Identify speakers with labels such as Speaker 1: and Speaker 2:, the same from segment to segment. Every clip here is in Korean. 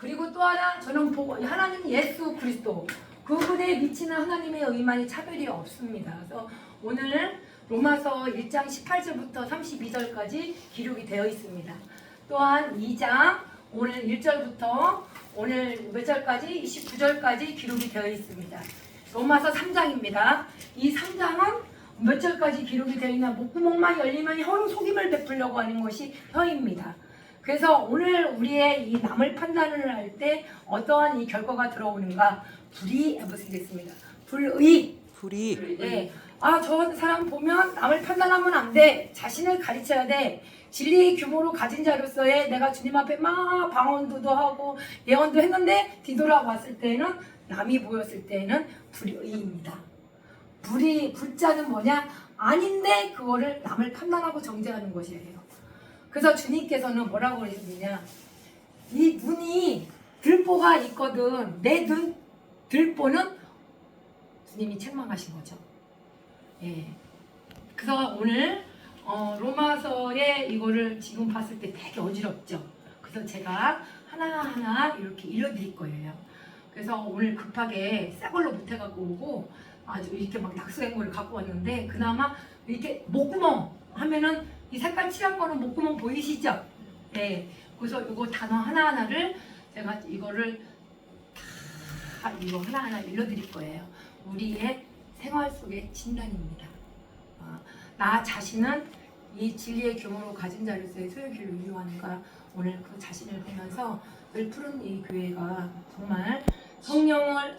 Speaker 1: 그리고 또 하나 저는 보고 하나님 예수 그리스도 그분에 미치는 하나님의 의만이 차별이 없습니다. 그래서 오늘 로마서 1장 18절부터 32절까지 기록이 되어 있습니다. 또한 2장 오늘 1절부터 오늘 몇 절까지 29절까지 기록이 되어 있습니다. 로마서 3장입니다. 이 3장은 몇 절까지 기록이 되어 있나 목구멍만 열리면 혀 속임을 베풀려고 하는 것이 혀입니다. 그래서 오늘 우리의 이 남을 판단을 할 때 어떠한 이 결과가 들어오는가 불의 해보시겠습니다. 불의. 네. 아, 저 사람 보면 남을 판단하면 안 돼. 자신을 가르쳐야 돼. 진리의 규모로 가진 자로서의 내가 주님 앞에 막 방언도 하고 예언도 했는데 뒤돌아봤을 때는 남이 보였을 때는 불의입니다. 불자는 뭐냐? 아닌데 그거를 남을 판단하고 정죄하는 것이에요. 그래서 주님께서는 뭐라고 그러시느냐? 이 눈이 들보가 있거든. 내 눈 들보는 주님이 책망하신 거죠. 예. 그래서 오늘 로마서에 이거를 지금 봤을 때 되게 어지럽죠. 그래서 제가 하나하나 이렇게 읽어드릴 거예요. 그래서 오늘 급하게 새 걸로 못해갖고 오고 아주 이렇게 막 낙서한 거를 갖고 왔는데 그나마 이렇게 목구멍 하면은 이 색깔 칠한 거는 목구멍 보이시죠? 네. 그래서 이거 단어 하나하나를 제가 이거를 다 이거 하나하나 읽어드릴 거예요. 우리의 생활 속의 진단입니다. 나 자신은 이 진리의 규모로 가진 자로서의 소유길로 이루어하는가 오늘 그 자신을 보면서 늘 푸른 이 교회가 정말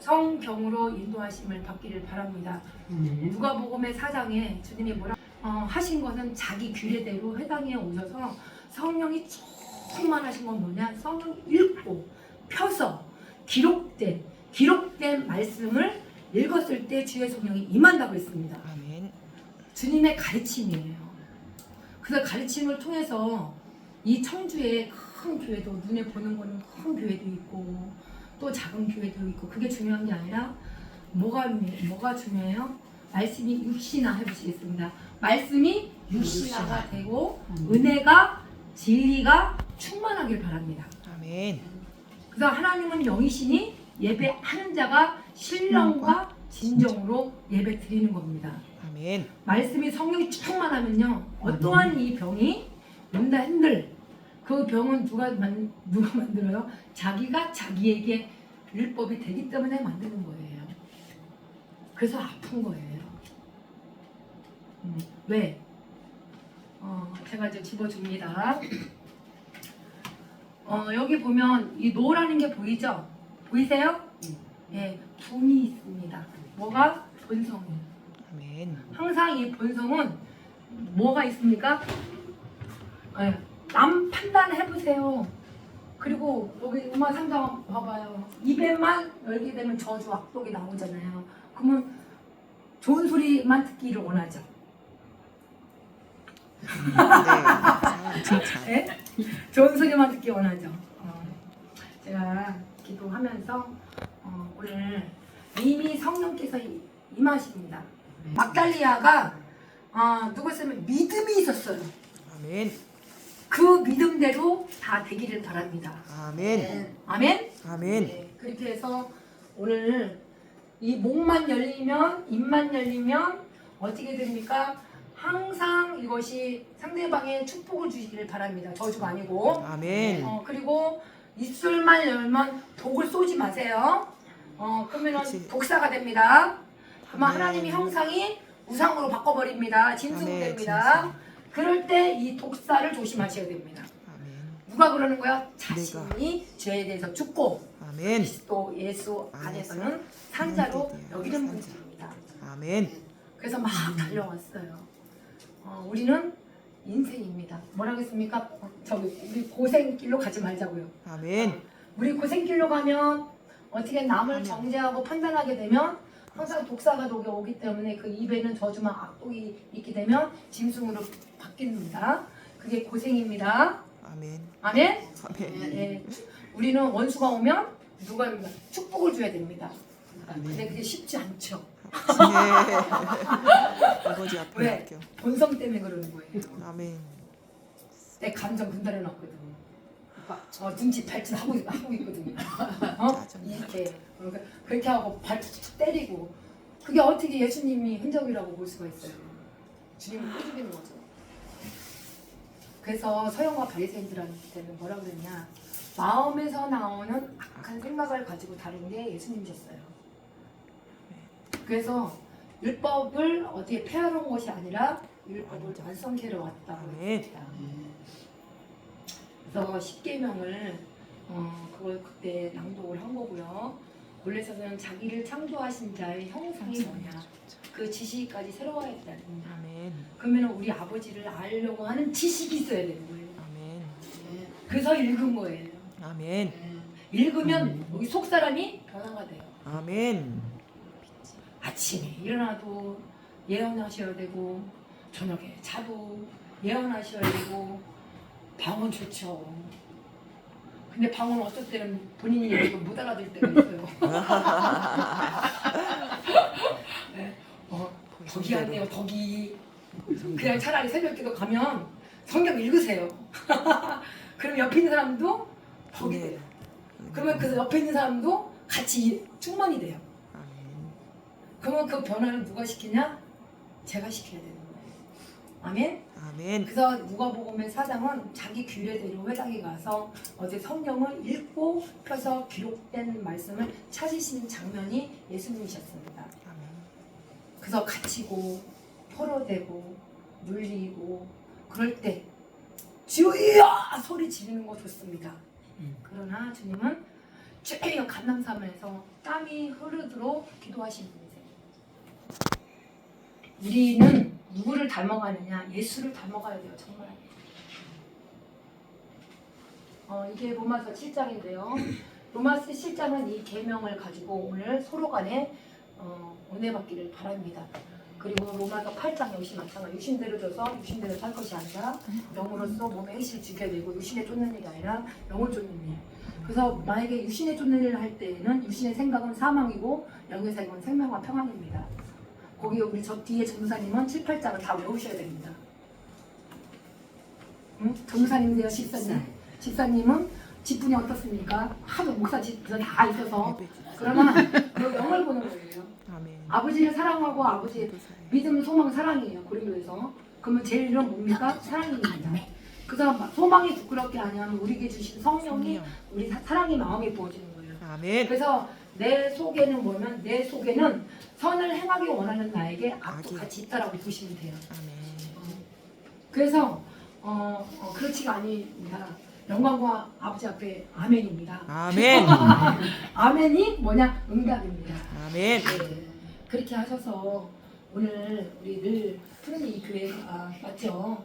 Speaker 1: 성경으로 인도하심을 받기를 바랍니다. 누가복음의 4장에 주님이 뭐라 하신 것은 자기 규례대로 회당에 오셔서 성령이 충만하신 건 뭐냐? 성령 읽고 펴서 기록된 말씀을 읽었을 때 주의 성령이 임한다고 했습니다.
Speaker 2: 아멘.
Speaker 1: 주님의 가르침이에요. 그래서 가르침을 통해서 이 청주의 큰 교회도 눈에 보는 거는 큰 교회도 있고 또 작은 교회도 있고 그게 중요한 게 아니라 뭐가 중요해요? 말씀이 육신화 해보시겠습니다. 말씀이 육신화가 되고 은혜가 진리가 충만하길 바랍니다.
Speaker 2: 아멘.
Speaker 1: 그래서 하나님은 영이시니 예배하는 자가 신령과 진정으로 예배 드리는 겁니다.
Speaker 2: 아멘.
Speaker 1: 말씀이 성령이 충만하면요 어떠한 이 병이 온다 한들 그 병은 누가 만들어요? 자기가 자기에게 율법이 되기 때문에 만드는 거예요. 그래서 아픈 거예요. 왜? 제가 이제 집어줍니다. 여기 보면 이 노라는 게 보이죠? 보이세요? 예, 분이 있습니다. 뭐가? 본성이.
Speaker 2: 아멘.
Speaker 1: 항상 이 본성은 뭐가 있습니까? 예, 남 판단해보세요. 그리고 여기 음악 상장 봐봐요. 입에만 열게 되면 저주 악독이 나오잖아요. 그러면 좋은 소리만 듣기를 원하죠.
Speaker 2: 네. 진짜.
Speaker 1: 예? 좋은 소리만 듣기 원하죠. 제가 기도하면서 오늘 이미 성령께서 임하십니다. 막달리아가 누구였으면 믿음이 있었어요.
Speaker 2: 아멘.
Speaker 1: 그 믿음대로 다 되기를 바랍니다.
Speaker 2: 아멘.
Speaker 1: 아멘?
Speaker 2: 아멘.
Speaker 1: 네, 그렇게 해서 오늘 이 목만 열리면 입만 열리면 어떻게 됩니까? 항상 이것이 상대방의 축복을 주시기를 바랍니다. 저주가 아니고.
Speaker 2: 아멘.
Speaker 1: 그리고 입술만 열면 독을 쏘지 마세요. 그러면
Speaker 2: 그치.
Speaker 1: 독사가 됩니다. 그러면
Speaker 2: 아멘.
Speaker 1: 하나님이 형상이 우상으로 바꿔버립니다. 짐승됩니다.
Speaker 2: 아멘,
Speaker 1: 그럴 때 이 독사를 조심하셔야 됩니다.
Speaker 2: 아멘.
Speaker 1: 누가 그러는 거야? 자신이 죄에 대해서 죽고
Speaker 2: 아멘.
Speaker 1: 그리스도 예수 안에서는 산자로 여기는
Speaker 2: 산자.
Speaker 1: 분입니다.
Speaker 2: 아멘.
Speaker 1: 그래서 막 달려왔어요. 우리는 인생입니다. 뭐라고 했습니까? 우리 고생길로 가지 말자고요.
Speaker 2: 아멘.
Speaker 1: 우리 고생길로 가면 어떻게 남을
Speaker 2: 아멘.
Speaker 1: 정죄하고 판단하게 되면 항상 독사가 녹여오기 때문에 그 입에는 저주만 악독이 있게 되면 짐승으로 바뀝니다. 그게 고생입니다.
Speaker 2: 아멘.
Speaker 1: 아멘?
Speaker 2: 아멘.
Speaker 1: 예. 우리는 원수가 오면 누가 합니까? 축복을 줘야 됩니다.
Speaker 2: 아멘.
Speaker 1: 근데 그게 쉽지 않죠.
Speaker 2: 네. 아버지 앞에
Speaker 1: 왜?
Speaker 2: 할게요.
Speaker 1: 본성 때문에 그러는 거예요.
Speaker 2: 아멘.
Speaker 1: 내 감정 분달해 놨거든. 눈치 발진 하고 있거든요. 어?
Speaker 2: 짜증나.
Speaker 1: 이렇게 그렇게 하고 발툭툭 때리고 그게 어떻게 예수님이 흔적이라고 볼 수가 있어요? 주님을 꼬집이는 거죠. 그래서 서영과 바리새인들한테는 뭐라 그랬냐? 마음에서 나오는 악한 생각을 가지고 다른 게 예수님이셨어요. 그래서 율법을 어디에 폐하러 온 것이 아니라 율법을 완성케로 왔다고 했습니다. 그래서 10계명을 그걸 그때 낭독을 한 거고요. 원래서는 자기를 창조하신 자의 형상이 뭐냐 그 지식까지 새로워야 된다는 거야.
Speaker 2: 아멘.
Speaker 1: 그러면 우리 아버지를 알려고 하는 지식이 있어야 되는 거예요.
Speaker 2: 아멘.
Speaker 1: 그래서 읽은 거예요.
Speaker 2: 아멘.
Speaker 1: 읽으면 우리 속 사람이 변화가 돼요.
Speaker 2: 아멘.
Speaker 1: 아침에 일어나도 예언하셔야 되고 저녁에 자도 예언하셔야 되고 방언 좋죠. 근데 방언 어쩔 때는 본인이 얘기도 못 알아들 때가 있어요. 네. 덕이 안 돼요. 덕이. 그냥 차라리 새벽기도 가면 성경 읽으세요. 그럼 옆에 있는 사람도 덕이 돼요. 그러면 그 옆에 있는 사람도 같이 충만이 돼요.
Speaker 2: 아멘.
Speaker 1: 그러면 그 변화를 누가 시키냐? 제가 시켜야 되는 거예요. 아멘?
Speaker 2: 아멘.
Speaker 1: 그래서 누가복음의 4장은 자기 규례대로 회당에 가서 어제 성경을 읽고 펴서 기록된 말씀을 찾으시는 장면이 예수님이셨습니다.
Speaker 2: 아멘.
Speaker 1: 그래서 갇히고 포로되고 눌리고 그럴 때 주여 소리 지르는 거 좋습니다. 그러나 주님은 쭉 감람산에서 땀이 흐르도록 기도하시는 분이세요. 우리는 누구를 닮아가느냐? 예수를 닮아가야 돼요. 정말. 이게 로마서 7장인데요. 로마서 7장은 이 계명을 가지고 오늘 서로 간에 은혜 받기를 바랍니다. 그리고 로마서 8장 역시 마찬가지. 육신대로 줘서 육신대로 살 것이 아니라 영으로서 몸의 행실을 지켜야 되고 육신에 쫓는 일이 아니라 영을 쫓는 일. 그래서 만약에 육신에 쫓는 일을 할 때에는 육신의 생각은 사망이고 영의 생각은 생명과 평안입니다. 거기 우리 저 뒤에 전도사님은 7, 8장을 다 외우셔야 됩니다. 응? 전도사님인데요, 집사님. 집사님은 직분이 어떻습니까? 하도 목사 집에서 다 있어서. 그러나 그 영을 보는 거예요.
Speaker 2: 아멘.
Speaker 1: 아버지를 사랑하고 아버지의 믿음, 소망, 사랑이에요. 고린도에서. 그러면 제일 이런 뭡니까? 사랑입니다. 그래서 소망이 부끄럽게 하냐면 우리에게 주신 성령이 우리 사랑의 마음에 부어지는 거예요.
Speaker 2: 아멘.
Speaker 1: 그래서 내 속에는 뭐냐면 내 속에는 선을 행하기 원하는 나에게 악도 같이 있다라고 보시면 돼요.
Speaker 2: 아멘.
Speaker 1: 그래서 그렇지가 아닙니다. 영광과 아버지 앞에 아멘입니다.
Speaker 2: 아멘.
Speaker 1: 아멘이 뭐냐? 응답입니다.
Speaker 2: 아멘.
Speaker 1: 네. 그렇게 하셔서 오늘 우리 늘 푸른 이 교회가 맞죠?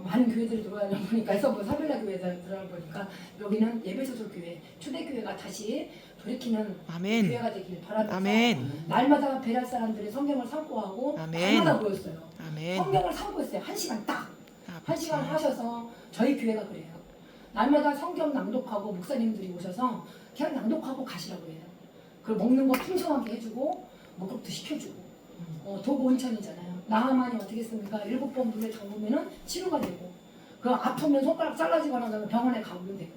Speaker 1: 많은 교회들이 들어가다 보니까 해서 뭐 사빌라 교회에 들어가 보니까 여기는 예배소설 교회, 초대교회가 다시 돌이키는
Speaker 2: 아멘.
Speaker 1: 교회가 되길 바라면서
Speaker 2: 아멘.
Speaker 1: 날마다 베랄 사람들이 성경을 상고하고
Speaker 2: 아멘.
Speaker 1: 날마다 모였어요.
Speaker 2: 아멘.
Speaker 1: 성경을 상고했어요. 1시간 딱.
Speaker 2: 아버지.
Speaker 1: 1시간 하셔서 저희 교회가 그래요. 날마다 성경 낭독하고 목사님들이 오셔서 그냥 낭독하고 가시라고 해요. 그리고 먹는 거 풍성하게 해주고 먹을 것도 시켜주고 도보 온천이잖아요. 나하만이 어떻게 했습니까? 7번 물에 담그면은 치료가 되고 그 아프면 손가락 잘라지거나 그러면 병원에 가면 되고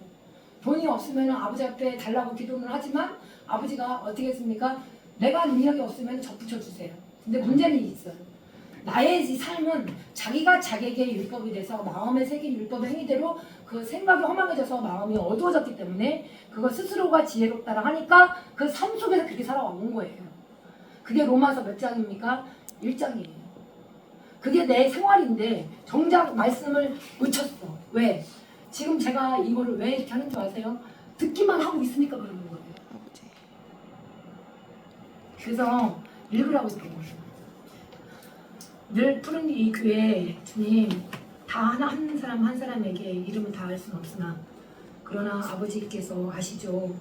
Speaker 1: 돈이 없으면 아버지 앞에 달라고 기도는 하지만 아버지가 어떻게 했습니까? 내가 능력이 없으면 저 붙여주세요. 근데 문제는 있어요. 나의 이 삶은 자기가 자기에게 율법이 돼서 마음에 새긴 율법의 행위대로 그 생각이 허망해져서 마음이 어두워졌기 때문에 그거 스스로가 지혜롭다라 하니까 그 삶 속에서 그렇게 살아온 거예요. 그게 로마서 몇 장입니까? 1장이에요. 그게 내 생활인데 정작 말씀을 놓쳤어. 왜? 지금 제가 이거를 왜 이렇게 하는 줄 아세요? 듣기만 하고 있으니까 그러는 거예요.
Speaker 2: 아버지.
Speaker 1: 그래서 읽으라고 했던 거예요. 늘 푸른 이 교회 주님 다 한 사람 한 사람에게 이름을 다 알 수는 없으나 그러나 아버지께서 아시죠.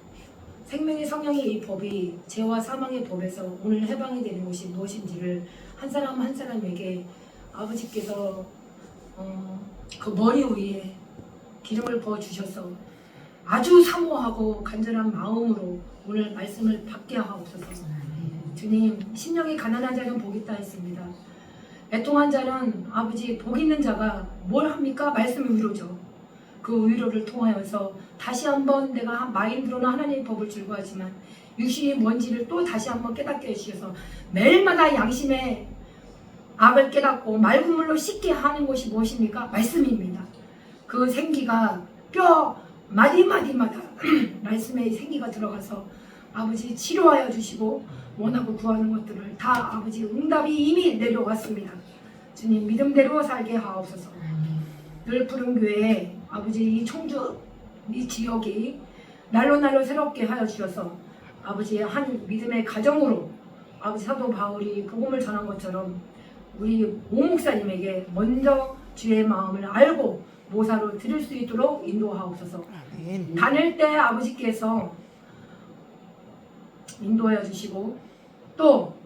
Speaker 1: 생명의 성령의 이 법이 죄와 사망의 법에서 오늘 해방이 되는 것이 무엇인지를 한 사람 한 사람에게 아버지께서 그 머리 위에 기름을 부어주셔서 아주 사모하고 간절한 마음으로 오늘 말씀을 받게 하옵소서. 주님, 심령이 가난한 자는 복이 있다 했습니다. 애통한 자는 아버지 복 있는 자가 뭘 합니까? 말씀의 위로죠. 그 위로를 통하여서 다시 한번 내가 마인드로는 하나님의 법을 즐거워하지만 육신이 뭔지를 또 다시 한번 깨닫게 해주셔서 매일마다 양심의 악을 깨닫고 맑은 물로 씻게 하는 것이 무엇입니까? 말씀입니다. 그 생기가 뼈 마디마디마다 말씀의 생기가 들어가서 아버지 치료하여 주시고 원하고 구하는 것들을 다 아버지 응답이 이미 내려왔습니다. 주님 믿음대로 살게 하옵소서. 늘 푸른 교회에 아버지 이 청주 이 지역이 날로 새롭게 하여 주셔서 아버지의 한 믿음의 가정으로 아버지 사도 바울이 복음을 전한 것처럼 우리 오 목사님에게 먼저 주의 마음을 알고 모사로 드릴 수 있도록 인도하옵소서.
Speaker 2: 아멘.
Speaker 1: 다닐 때 아버지께서 인도하여 주시고 또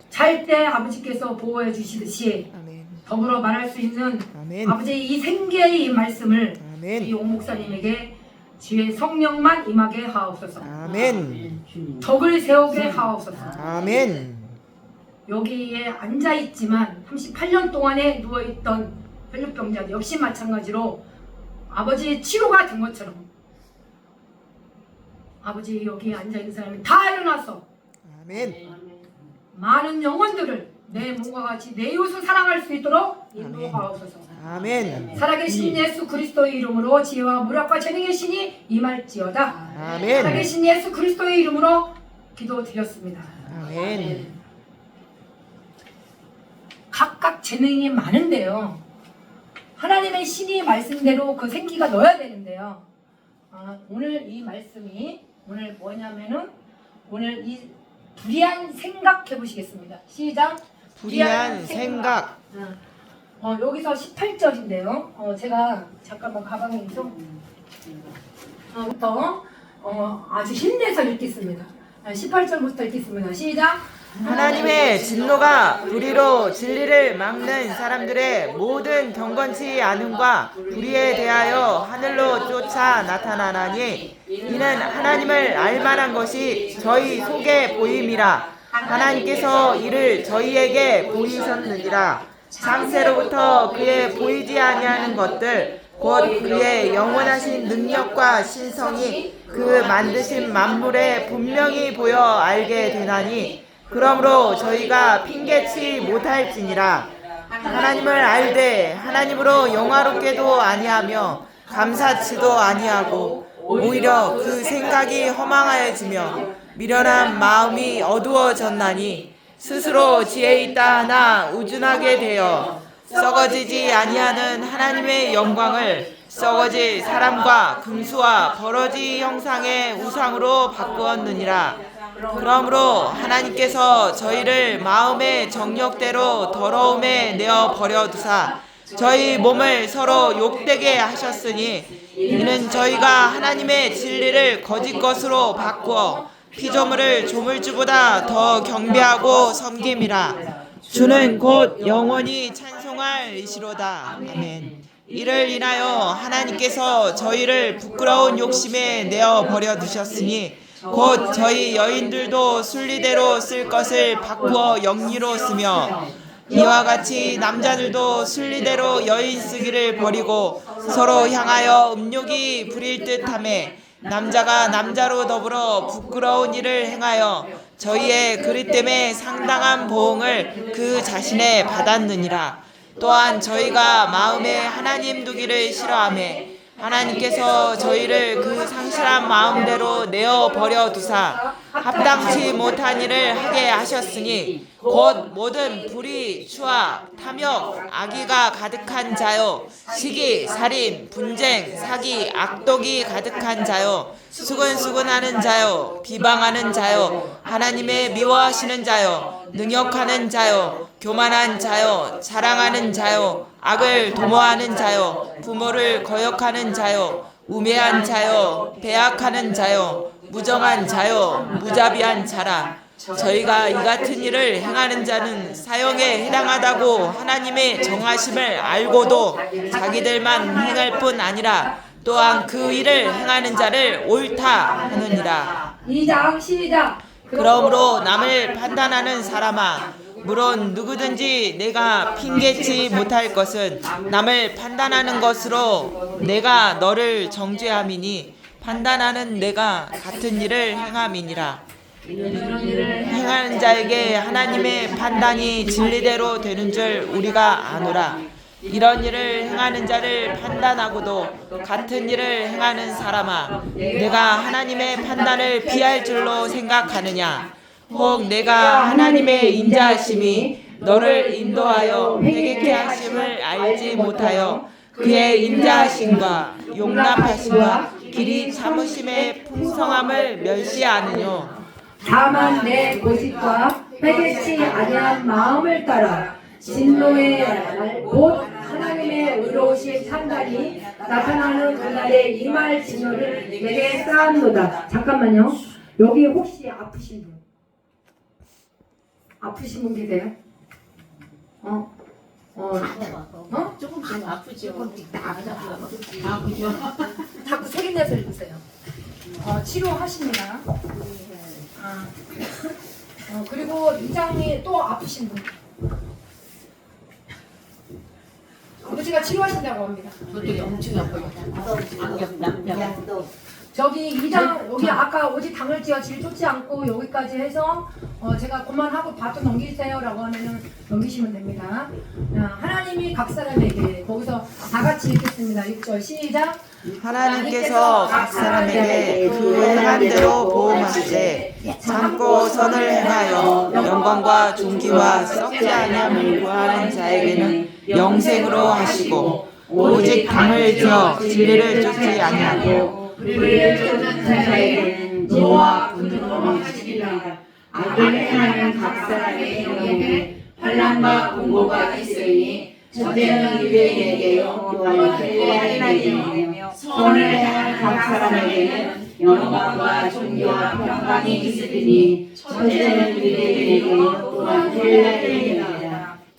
Speaker 1: 잘 때 아버지께서 보호해 주시듯이
Speaker 2: 아멘.
Speaker 1: 더불어 말할 수 있는
Speaker 2: 아멘.
Speaker 1: 아버지 이 생기의 이 말씀을
Speaker 2: 아멘.
Speaker 1: 이 오 목사님에게 주의 성령만 임하게 하옵소서.
Speaker 2: 아멘.
Speaker 1: 덕을 세우게 하옵소서.
Speaker 2: 아멘.
Speaker 1: 여기에 앉아있지만 38년 동안에 누워있던 혈류병자들 역시 마찬가지로 아버지의 치료가 된 것처럼 아버지 여기 앉아있는 사람이 다 일어나서
Speaker 2: 아멘.
Speaker 1: 많은 영혼들을 내 몸과 같이 내 이웃을 사랑할 수 있도록 인도하옵소서.
Speaker 2: 아멘.
Speaker 1: 살아계신 예수 그리스도의 이름으로 지혜와 무력과 재능의 신이 임할지어다.
Speaker 2: 아멘.
Speaker 1: 살아계신 예수 그리스도의 이름으로 기도드렸습니다.
Speaker 2: 아멘.
Speaker 1: 각각 재능이 많은데요. 하나님의 신이 말씀대로 그 생기가 넣어야 되는데요. 오늘 이 말씀이 오늘 뭐냐면은 오늘 이 불의한 생각 해보시겠습니다. 시작.
Speaker 2: 불의한 생각.
Speaker 1: 여기서 18절인데요. 제가 잠깐만 가방에 있어. 부터 아주 힘내서 읽겠습니다. 18절부터 읽겠습니다. 시작.
Speaker 2: 하나님의 진노가 불의로 진리를 막는 사람들의 모든 경건치 않음과 불의에 대하여 하늘로 쫓아 나타나나니 이는 하나님을 알만한 것이 저희 속에 보임이라. 하나님께서 이를 저희에게 보이셨느니라. 창세로부터 그의 보이지 아니하는 것들 곧 그의 영원하신 능력과 신성이 그 만드신 만물에 분명히 보여 알게 되나니 그러므로 저희가 핑계치 못할지니라. 하나님을 알되 하나님으로 영화롭게도 아니하며 감사치도 아니하고 오히려 그 생각이 허망하여지며 미련한 마음이 어두워졌나니 스스로 지혜 있다 하나 우준하게 되어 썩어지지 아니하는 하나님의 영광을 썩어질 사람과 금수와 버러지 형상의 우상으로 바꾸었느니라. 그러므로 하나님께서 저희를 마음의 정욕대로 더러움에 내어 버려두사 저희 몸을 서로 욕되게 하셨으니 이는 저희가 하나님의 진리를 거짓 것으로 바꾸어 피조물을 조물주보다 더 경배하고 섬김이라. 주는 곧 영원히 찬송할 이시로다. 아멘. 이를 인하여 하나님께서 저희를 부끄러운 욕심에 내어 버려 두셨으니 곧 저희 여인들도 순리대로 쓸 것을 바꾸어 영리로 쓰며 이와 같이 남자들도 순리대로 여인 쓰기를 버리고 서로 향하여 음욕이 부릴 듯하매 남자가 남자로 더불어 부끄러운 일을 행하여 저희의 그릇 때문에 상당한 보응을 그 자신에 받았느니라. 또한 저희가 마음에 하나님 두기를 싫어하며 하나님께서 저희를 그 상실한 마음대로 내어 버려 두사 합당치 못한 일을 하게 하셨으니 곧 모든 불의, 추악, 탐욕, 악의가 가득한 자요 시기, 살인, 분쟁, 사기, 악독이 가득한 자요 수근수근하는 자요 비방하는 자요 하나님의 미워하시는 자요 능욕하는 자요 교만한 자요 자랑하는 자요 악을 도모하는 자요 부모를 거역하는 자요 우매한 자요 배악하는 자요 무정한 자요 무자비한 자라. 저희가 이 같은 일을 행하는 자는 사형에 해당하다고 하나님의 정하심을 알고도 자기들만 행할 뿐 아니라 또한 그 일을 행하는 자를 옳다 하느니라.
Speaker 1: 2장 시작.
Speaker 2: 그러므로 남을 판단하는 사람아 물론 누구든지 내가 핑계치 못할 것은 남을 판단하는 것으로 내가 너를 정죄함이니 판단하는 내가 같은 일을 행함이니라. 행하는 자에게 하나님의 판단이 진리대로 되는 줄 우리가 아노라. 이런 일을 행하는 자를 판단하고도 같은 일을 행하는 사람아, 내가 하나님의 판단을 피할 줄로 생각하느냐? 혹 내가 하나님의 인자하심이 너를 인도하여 회개케 하심을 알지 못하여 그의 인자하심과 용납하심과 길이 참으심의 풍성함을 멸시하느뇨.
Speaker 1: 다만 내 고집과 회개치 아니한 마음을 따라 진노의 날 곧 하나님의 의로우신 판단이 나타나는 그날에 임할 진노를 내게 쌓았노다. 잠깐만요. 여기 혹시 아프신 분? 아프신 분 계세요?
Speaker 3: 조금씩 아프죠.
Speaker 1: 아프죠. 자꾸 소리내서 읽으세요. 치료하십니다. 그리고 이장이 또 아프신 분. 아버지가 치료하신다고 합니다.
Speaker 3: 저도 엄청 아파요.
Speaker 1: 저기 이장 여기 아까 오직 당을 지어 질 쫓지 않고 여기까지 해서 제가 그만하고 바ton 넘기세요라고 하면은 넘기시면 됩니다. 하나님이 각 사람에게 거기서 다 같이 읽겠습니다. 6절 시작.
Speaker 2: 하나님께서 각 사람에게 그 행한 대로 보응하시되 참고 선을 행하여 영광과 존귀와 썩지 아니함을 구하는 자에게는 영생으로 하시고 오직 당을 지어 진리를 쫓지 아니하고
Speaker 4: 우리를 쫓는 자에게는 노와 분노로 하시리라. 악을 행하는 각 사람의 경우에 환난과 공고가 있으니 저대는 유대인에게요 또한 헬라인에게요 선을 행하는 각 사람에게는 영광과 존귀와 평강이 있으리니 저대는 유대인에게요 또한 헬라인에게요.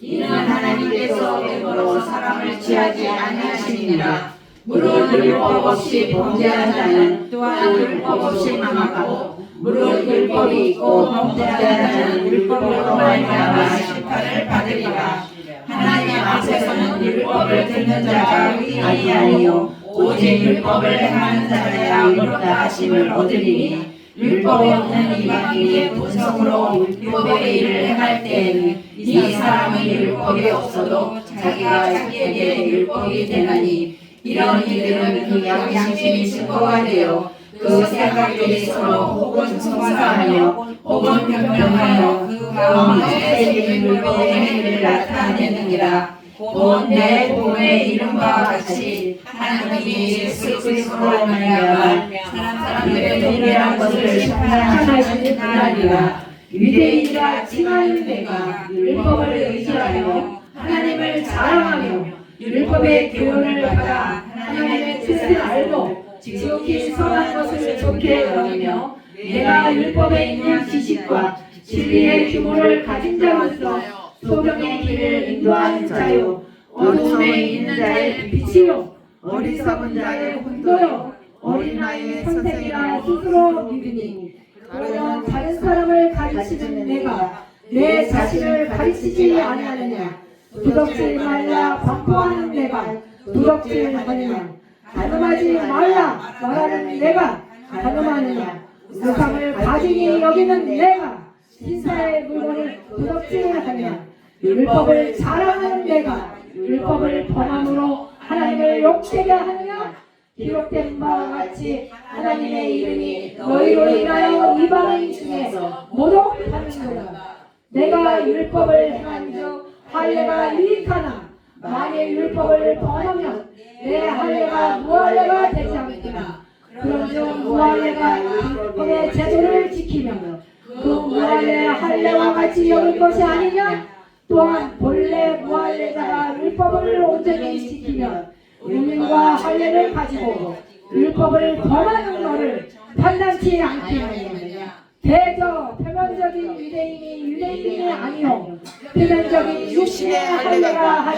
Speaker 4: 이는 하나님께서 됨으로 사람을 취하지 아니하시니라. 무릇 율법 없이 범죄한 자는 또한 율법 없이 망하고 무릇 율법이 있고 범죄한 자는 율법으로 말미암아 심판을 받으리라. 하나님 앞에서는 율법을 듣는 자가 의인이 아니요 오직 율법을 행하는 자라야 의롭다 하심을 얻으리니 율법이 없는 이방인이 본성으로 율법의 일을 행할 때에는 이 사람은 율법이 없어도 자기가 자기에게 율법이 되나니 이런 이들은 그 양심이 증거가 되어 그 생각들이 서로 혹은 성사하며 혹은 변명하여 그 마음에 새긴 율법의 행위를 나타내느니라. 곧 내 몸의 이름과 같이 하나님이 예수 그리스도로 말미암아 사람들의 동일한 것을 심판하시는 날이라. 유대인이라 칭하는 내가 율법을 의지하여 하나님을 자랑하며 율법의 교훈을 받아 하나님의 뜻을 알고 지극히 선한 것을 좋게 여기며 내가 율법에 있는 지식과 진리의 규모를 가진 자로서 소경의 길을 인도하는 자요 어두움에 있는 자의 빛이요 어리석은 자의 혼도요 어린아이의 선생이라 스스로 믿으니 그러면 다른 사람을 가르치는 내가 내 자신을 가르치지 아니하느냐. 도덕질 말라 반포하는 내가 도덕질 하느냐. 간음하지 말라 말하는 내가 간음하느냐. 우상을 가증히 여기는 내가 신사의 물건을 도덕질하느냐. 율법을 자랑하는 내가 율법을 범함으로 하나님을 욕되게 하느냐. 기록된 바와 같이 하나님의 이름이 너희로 인하여 이방인 중에서 모독하는도다. 내가 율법을 행한즉 할례가 유익하나 만일 율법을 범하면 내 할례가 무할례가 되지 않겠나. 그런즉 무할례가 율법의 제도를 지키면 그 무할례 할례와 같이 여길 것이 아니냐. 또한 본래 무할례자가 율법을 온전히 지키면 의문과 할례를 가지고 율법을 범하는 너를 판단치 않게 하느냐. 대저 표면적인 유대인이 유대인이 아니요 표면적인 육신의 할례가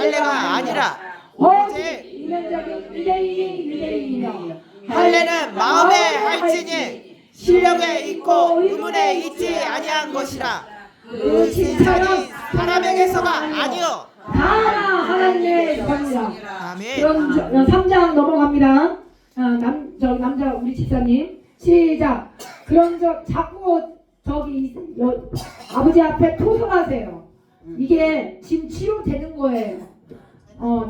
Speaker 2: 아니라
Speaker 1: 오직 이면적인 유대인이 유대인이며
Speaker 2: 할례는 마음에 할지니 실력에 있고 의문에 있지 아니한 것이라.
Speaker 5: 그 칭찬은
Speaker 2: 사람에게서가 아니요.
Speaker 5: 다나 하나님의 영광이라.
Speaker 2: 아멘.
Speaker 5: 그럼 3장 넘어갑니다. 남자 우리 집사님 시작. 그런 자꾸 아버지 앞에 토설하세요. 이게 지금 치료되는 거예요.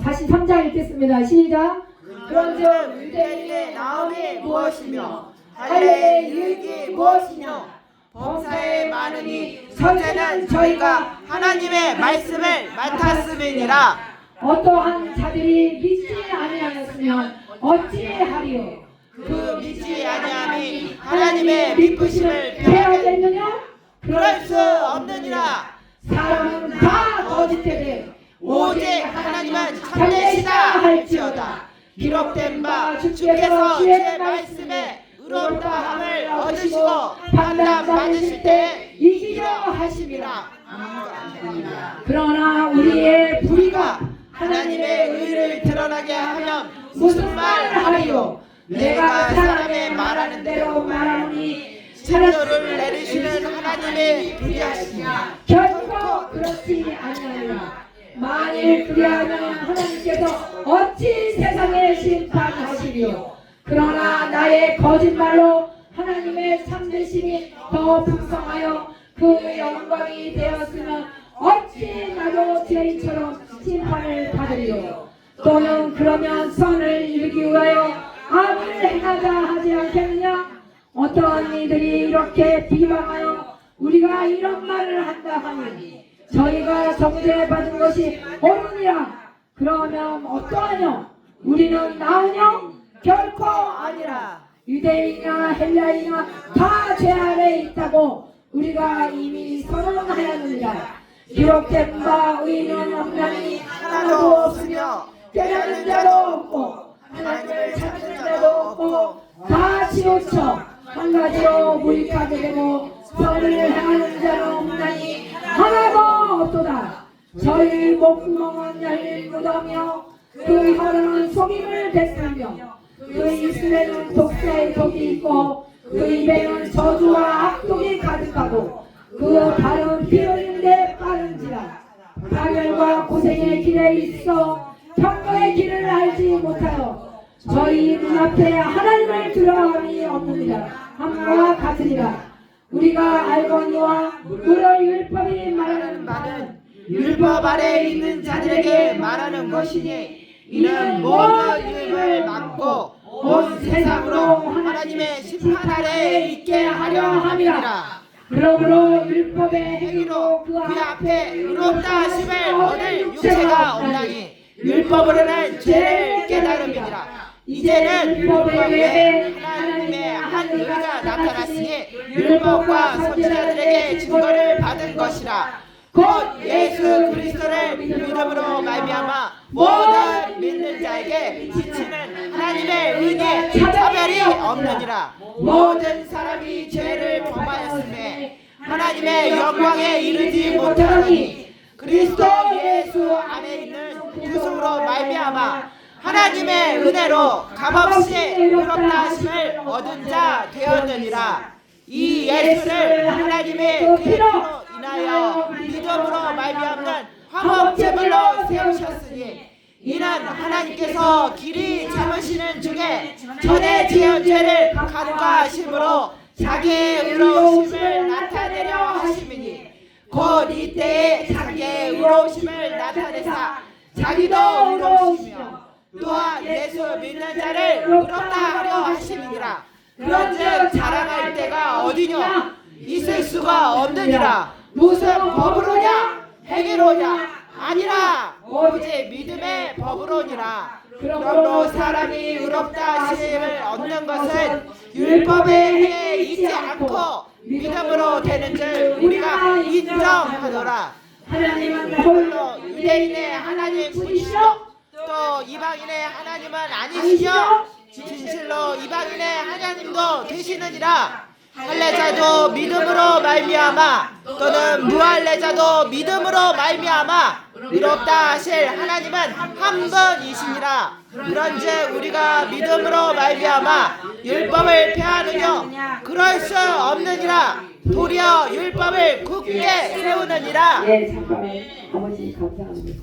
Speaker 5: 다시 3장 읽겠습니다. 시작. 그런즉 유대인의 나음이 무엇이며 할례의 유익이 무엇이뇨?
Speaker 2: 범사에 많으니 첫째는 저희가 하나님의 말씀을 맡았음이니라.
Speaker 5: 어떠한 자들이 믿지 아니하였으면 어찌하리요?
Speaker 2: 그 믿지 아니함이 하나님의 믿으심을
Speaker 5: 패하겠느냐?
Speaker 2: 그럴 수 없느니라.
Speaker 5: 사람은 다 거짓되되
Speaker 2: 오직 하나님은 참되시다 할지어다. 기록된 바 주께서 주의 말씀에 의롭다함을 얻으시고 판단 받으실 때 이기려 하심이라.
Speaker 5: 그러나 우리의 불의가
Speaker 2: 하나님의 의를 드러나게 하면
Speaker 5: 무슨 말 하리요? 내가 사람의 말하는 대로 말하니
Speaker 2: 진노를 내리시는 하나님의 불의하시냐.
Speaker 5: 결코 그렇지 아니하리라. 만일 그리하면 하나님께서 어찌 세상에 심판하시리요? 그러나 나의 거짓말로 하나님의 참되심이 더 풍성하여 그 영광이 되었으면 어찌 나도 죄인처럼 심판을 받으리요? 또는 그러면 선을 이루기 위하여 악을 행하자 하지 않겠느냐? 어떠한 이들이 이렇게 비방하여 우리가 이런 말을 한다 하니 저희가 정죄받은 것이 옳으니라. 그러면 어떠하뇨? 우리는 나으뇨? 결코 아니라. 유대인이나 헬라인이나 다 죄 아래 있다고 우리가 이미 선언하였느니라. 기록된 바 의인은 없나니 하나도 없으며 깨닫는 자도 없고 하나님을 찾는 자도 없고 다 치우쳐 한 가지로 무익하게 되고 선을 행하는 자는 없나니 하나도 없도다. 저희 목구멍은 열린 무덤이요 그 혀는 속임을 뱉으며 그 입술에는 독사의 독이 있고 그 입에는 저주와 악독이 가득하고 그 발은 피 흘리는데 빠른지라. 파멸과 고생의 길에 있어 평강의 길을 알지 못하여 저희 눈앞에 하나님을 들어감이 없느니라. 함과 같으리라. 우리가 알거니와 우리 율법이 말하는 말은
Speaker 2: 율법 아래 있는 자들에게 말하는 것이니 이는 모든 율법을 막고 온 세상으로 하나님의 심판 아래 있게 하려 함이라.
Speaker 5: 그러므로 율법의
Speaker 2: 행위로 그 앞에 의롭다 하심을 얻을 육체가 없나니 율법으로는 죄를 깨달음이니라. 이제는 율법 외에 하나님의 한 의가 나타났으니 율법과 선지자들에게 증거를 받은 것이라. 곧 예수 그리스도를 믿음으로 말미암아 모든 믿는 자에게 비치는 하나님의 은혜에 차별이 없느니라. 모든 사람이 죄를 범하였음에 하나님의 영광에 이르지 못하니 그리스도 예수 안에 있는 구속으로 말미암아 하나님의 은혜로 값없이 의롭다 하심을 얻은 자 되었느니라. 이 예수를 하나님의 피로 인하여 믿음으로 말미암는 화목제물로 세우셨으니 이는 하나님께서 길이 참으시는 중에 전에 지은 죄를 간과하심으로 자기의 의로우심을 나타내려 하심이니 곧 이때에 자기의 의로우심을 나타내사 자기도 의로우시며 또한 예수 믿는 자를 의롭다 하려 하심이니라. 그런즉 자랑할 때가 어디뇨? 있을 수가 없느니라. 무슨 법으로냐? 행위로냐? 아니라 오직 믿음의 법으로니라. 그러므로 사람이 의롭다 하심을 얻는 것은 율법의 행위에 있지 않고 믿음으로 되는 줄 우리가 인정하노라.
Speaker 5: 하나님은
Speaker 2: 홀로 유대인의 하나님 분이시요 또 이방인의 하나님은 아니시며 진실로 이방인의 하나님도 되시느니라. 할례자도 믿음으로 말미암아 또는 무할례자도 믿음으로 말미암아 의롭다 하실 하나님은 한 분이시니라. 그런즉 우리가 믿음으로 말미암아 율법을 폐하느뇨 그럴 수 없느니라. 도리어 율법을 굳게 세우느니라.
Speaker 5: 예, 잠깐만. 아버지 감사합니다.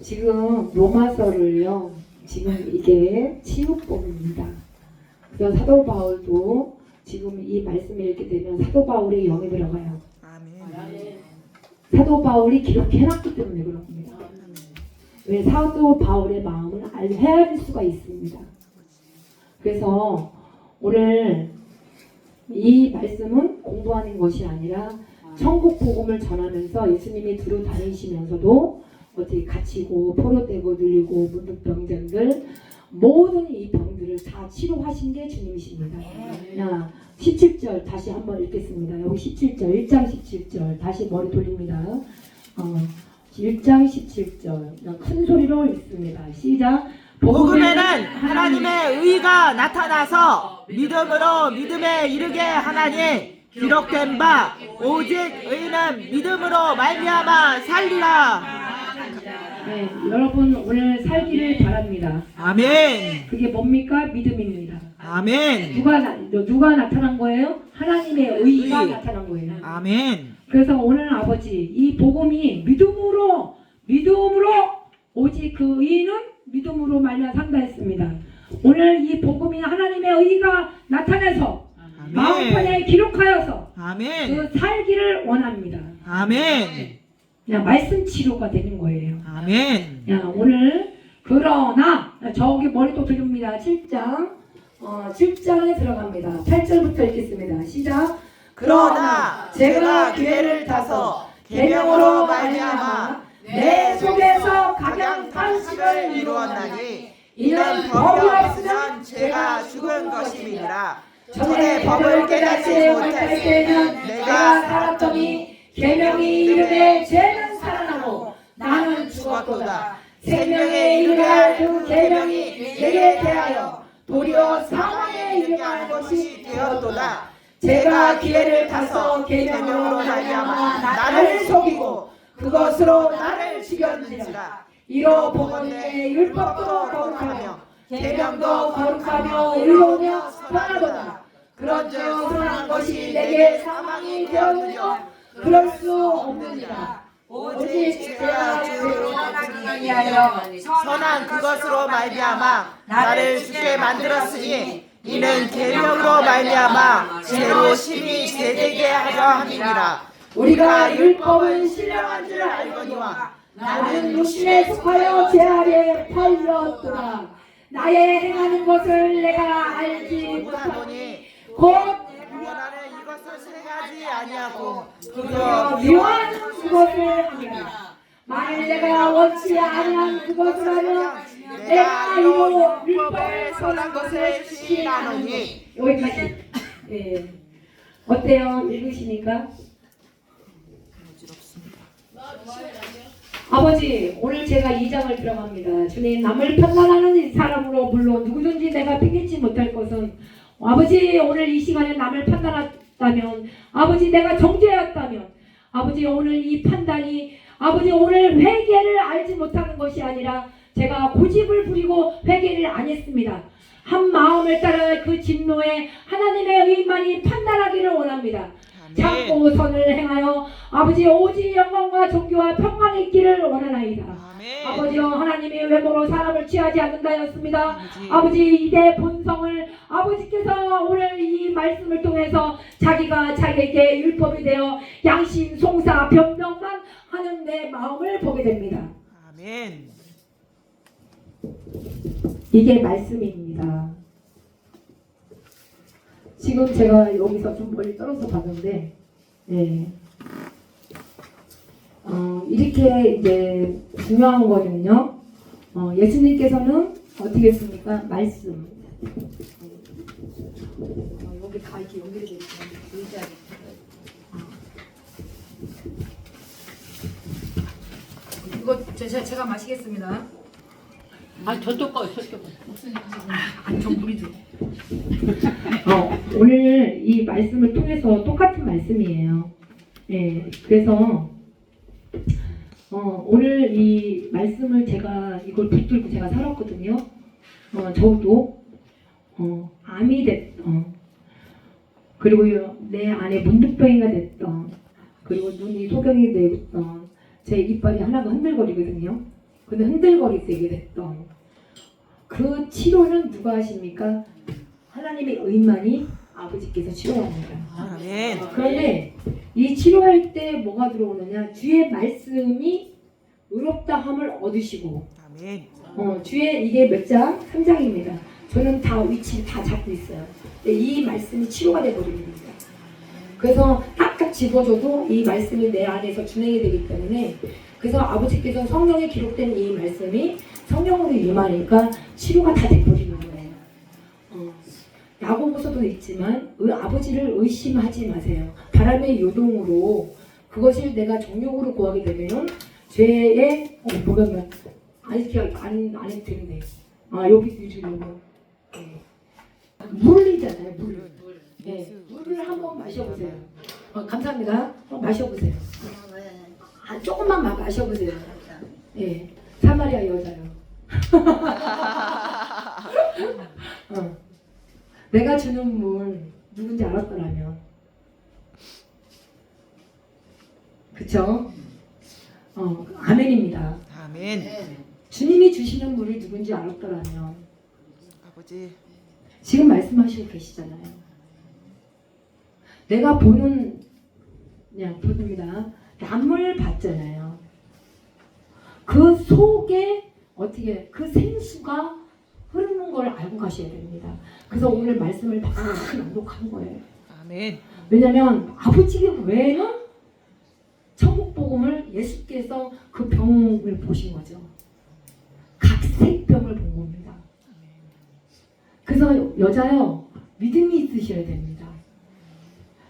Speaker 5: 지금 로마서를요. 지금 이게 치유법입니다. 그래서 사도 바울도 지금 이 말씀을 읽게 되면 사도 바울의 영이 들어가요.
Speaker 2: 아멘.
Speaker 5: 사도 바울이 기록해놨기 때문에 그런 겁니다. 왜 사도 바울의 마음을 헤아릴 수가 있습니다. 그래서 오늘 이 말씀은 공부하는 것이 아니라 천국 복음을 전하면서 예수님이 두루 다니시면서도 어떻게 갇히고 포로되고 눌리고 문득병자들 모든 이 병들을 다 치료하신 게 주님이십니다. 야, 17절 다시 한번 읽겠습니다. 여기 17절 1장 17절 다시 머리 돌립니다. 1장 17절 큰 소리로 읽습니다. 시작.
Speaker 2: 복음에는 하나님의 의가 나타나서 믿음으로 믿음에 이르게 하나니 기록된 바 오직 의는 믿음으로 말미암아 살리라.
Speaker 5: 네, 여러분 오늘 살기를 바랍니다.
Speaker 2: 아멘.
Speaker 5: 그게 뭡니까? 믿음입니다.
Speaker 2: 아멘.
Speaker 5: 누가 나타난 거예요? 하나님의 의가
Speaker 2: 의.
Speaker 5: 나타난 거예요.
Speaker 2: 아멘.
Speaker 5: 그래서 오늘 아버지 이 복음이 믿음으로 오직 그 의는 믿음으로 말미암아 산다 했습니다. 오늘 이 복음이 하나님의 의가 나타나서 마음판에 기록하여서
Speaker 2: 아멘.
Speaker 5: 그 살기를 원합니다.
Speaker 2: 아멘.
Speaker 5: 그냥 말씀 치료가 되는 거예요.
Speaker 2: 아멘.
Speaker 5: 야, 오늘 그러나 저기 머리 또 들립니다. 7장에 들어갑니다. 8절부터 읽겠습니다. 시작.
Speaker 2: 그러나 제가 기회를 타서 계명으로 말미암아 내 속에서 각양 탄식을 이루었나니 이는 법이 없으면 제가 죽은 것임이니라. 전에 법을 깨닫지 못할 때는 내가 살았더니 계명이 이르되 죄는 살아나고 나는 죽었도다. 생명에 이르게 할 그 계명이 내게 대하여 도리어 사망에 이르게 하는 것이 되었도다. 제가 기회를 타서 계명으로 말미암아 나를 속이고 그것으로 나를 죽였느니라. 이로 보건대 율법도 거룩하며 계명도 거룩하며 의로우며 선하도다. 그런즉 선한 것이 내게 사망이 되었느냐 그럴 수 없느니라. 오직 죄가 죄로 나가기 위하여 선한 그것으로 말미암아 나를 죽게 만들었으니 이는 계명으로 말미암아 죄로 심히 죄되게 하려 함이니라.
Speaker 5: 우리가 율법은 신령한 줄 알거니와 나는 육신에 속하여 죄 아래 팔렸도다. 나의 행하는 것을 내가 알지 못하노니 곧
Speaker 2: 나는 이것을 행하지 아니하고
Speaker 5: 그저 묘한 그것을 하리라. 만일 내가 원치 아니한 그것을 하면 내가 이로 율법을 선한 것을 시인하노니. 여기까지. 예. 어때요? 읽으시니까? 아버지, 오늘 제가 2장을 들어갑니다. 주님, 남을 판단하는 사람으로 물론 누구든지 내가 피겠지 못할 것은 아버지, 오늘 이 시간에 남을 판단했다면 아버지, 내가 정죄였다면 아버지, 오늘 이 판단이 아버지, 오늘 회개를 알지 못하는 것이 아니라 제가 고집을 부리고 회개를 안 했습니다. 한 마음을 따라 그 진노에 하나님의 의만이 판단하기를 원합니다. 참고 선을 행하여 아버지 오직 영광과 존귀와 평강이 있기를 원하나이다. 아버지여, 하나님이 외모로 사람을 취하지 않는다였습니다. 아버지, 이대 본성을 아버지께서 오늘 이 말씀을 통해서 자기가 자기에게 율법이 되어 양심, 송사, 변명만 하는 내 마음을 보게 됩니다.
Speaker 2: 아멘.
Speaker 5: 이게 말씀입니다. 지금 제가 여기서 좀 멀리 떨어져 봤는데, 네. 이렇게 이제 중요한 거는요, 예수님께서는 어떻게 했습니까? 말씀. 여기 다 이렇게 연결되어 있어요. 의자에.
Speaker 1: 이거 제가 마시겠습니다.
Speaker 3: 아, 저쪽 거.
Speaker 1: 전 물이죠.
Speaker 5: 오늘 이 말씀을 통해서 똑같은 말씀이에요. 예, 그래서 오늘 이 말씀을 제가 이걸 붙들고 제가 살았거든요. 저도 암이 그리고 내 안에 문득병이가 됐던, 그리고 눈이 소경이 됐던, 제 이빨이 하나가 흔들거리거든요. 근데 흔들거리게 됐던 그 치료는 누가 하십니까? 하나님의 의만이 아버지께서 치료합니다.
Speaker 2: 아멘.
Speaker 5: 그런데 이 치료할 때 뭐가 들어오느냐? 주의 말씀이 의롭다함을 얻으시고,
Speaker 2: 아멘.
Speaker 5: 주의 이게 몇 장? 3장입니다. 저는 다 위치를 다 잡고 있어요. 근데 이 말씀이 치료가 되어버립니다. 그래서 딱딱 집어줘도 이 말씀이 내 안에서 준행이 되기 때문에, 그래서 아버지께서 성경에 기록된 이 말씀이 성령으로 임하니까 치료가 다 돼버리는 거예요. 야고보서도 있지만 아버지를 의심하지 마세요. 바람의 요동으로 그것을 내가 정욕으로 구하게 되면 죄의 뭐가 안 해도 되는데 여기 주려고 물이잖아요. 물. 네, 물을 한번 마셔보세요. 감사합니다. 마셔보세요. 조금만 마셔보세요. 예, 사마리아 여자요. 내가 주는 물 누군지 알았더라면, 그쵸? 아멘입니다.
Speaker 2: 아멘.
Speaker 5: 주님이 주시는 물이 누군지 알았더라면,
Speaker 2: 아버지.
Speaker 5: 지금 말씀하시고 계시잖아요. 내가 보는, 그냥 보입니다. 남을 봤잖아요. 그 속에 어떻게 그 생수가 흐르는 걸 알고 가셔야 됩니다. 그래서 오늘 말씀을 다 낭독한 거예요.
Speaker 2: 아멘.
Speaker 5: 왜냐면 아버지 외에는 천국 복음을 예수께서 그 병을 보신 거죠. 각색병을 본 겁니다. 그래서 여자요, 믿음이 있으셔야 됩니다.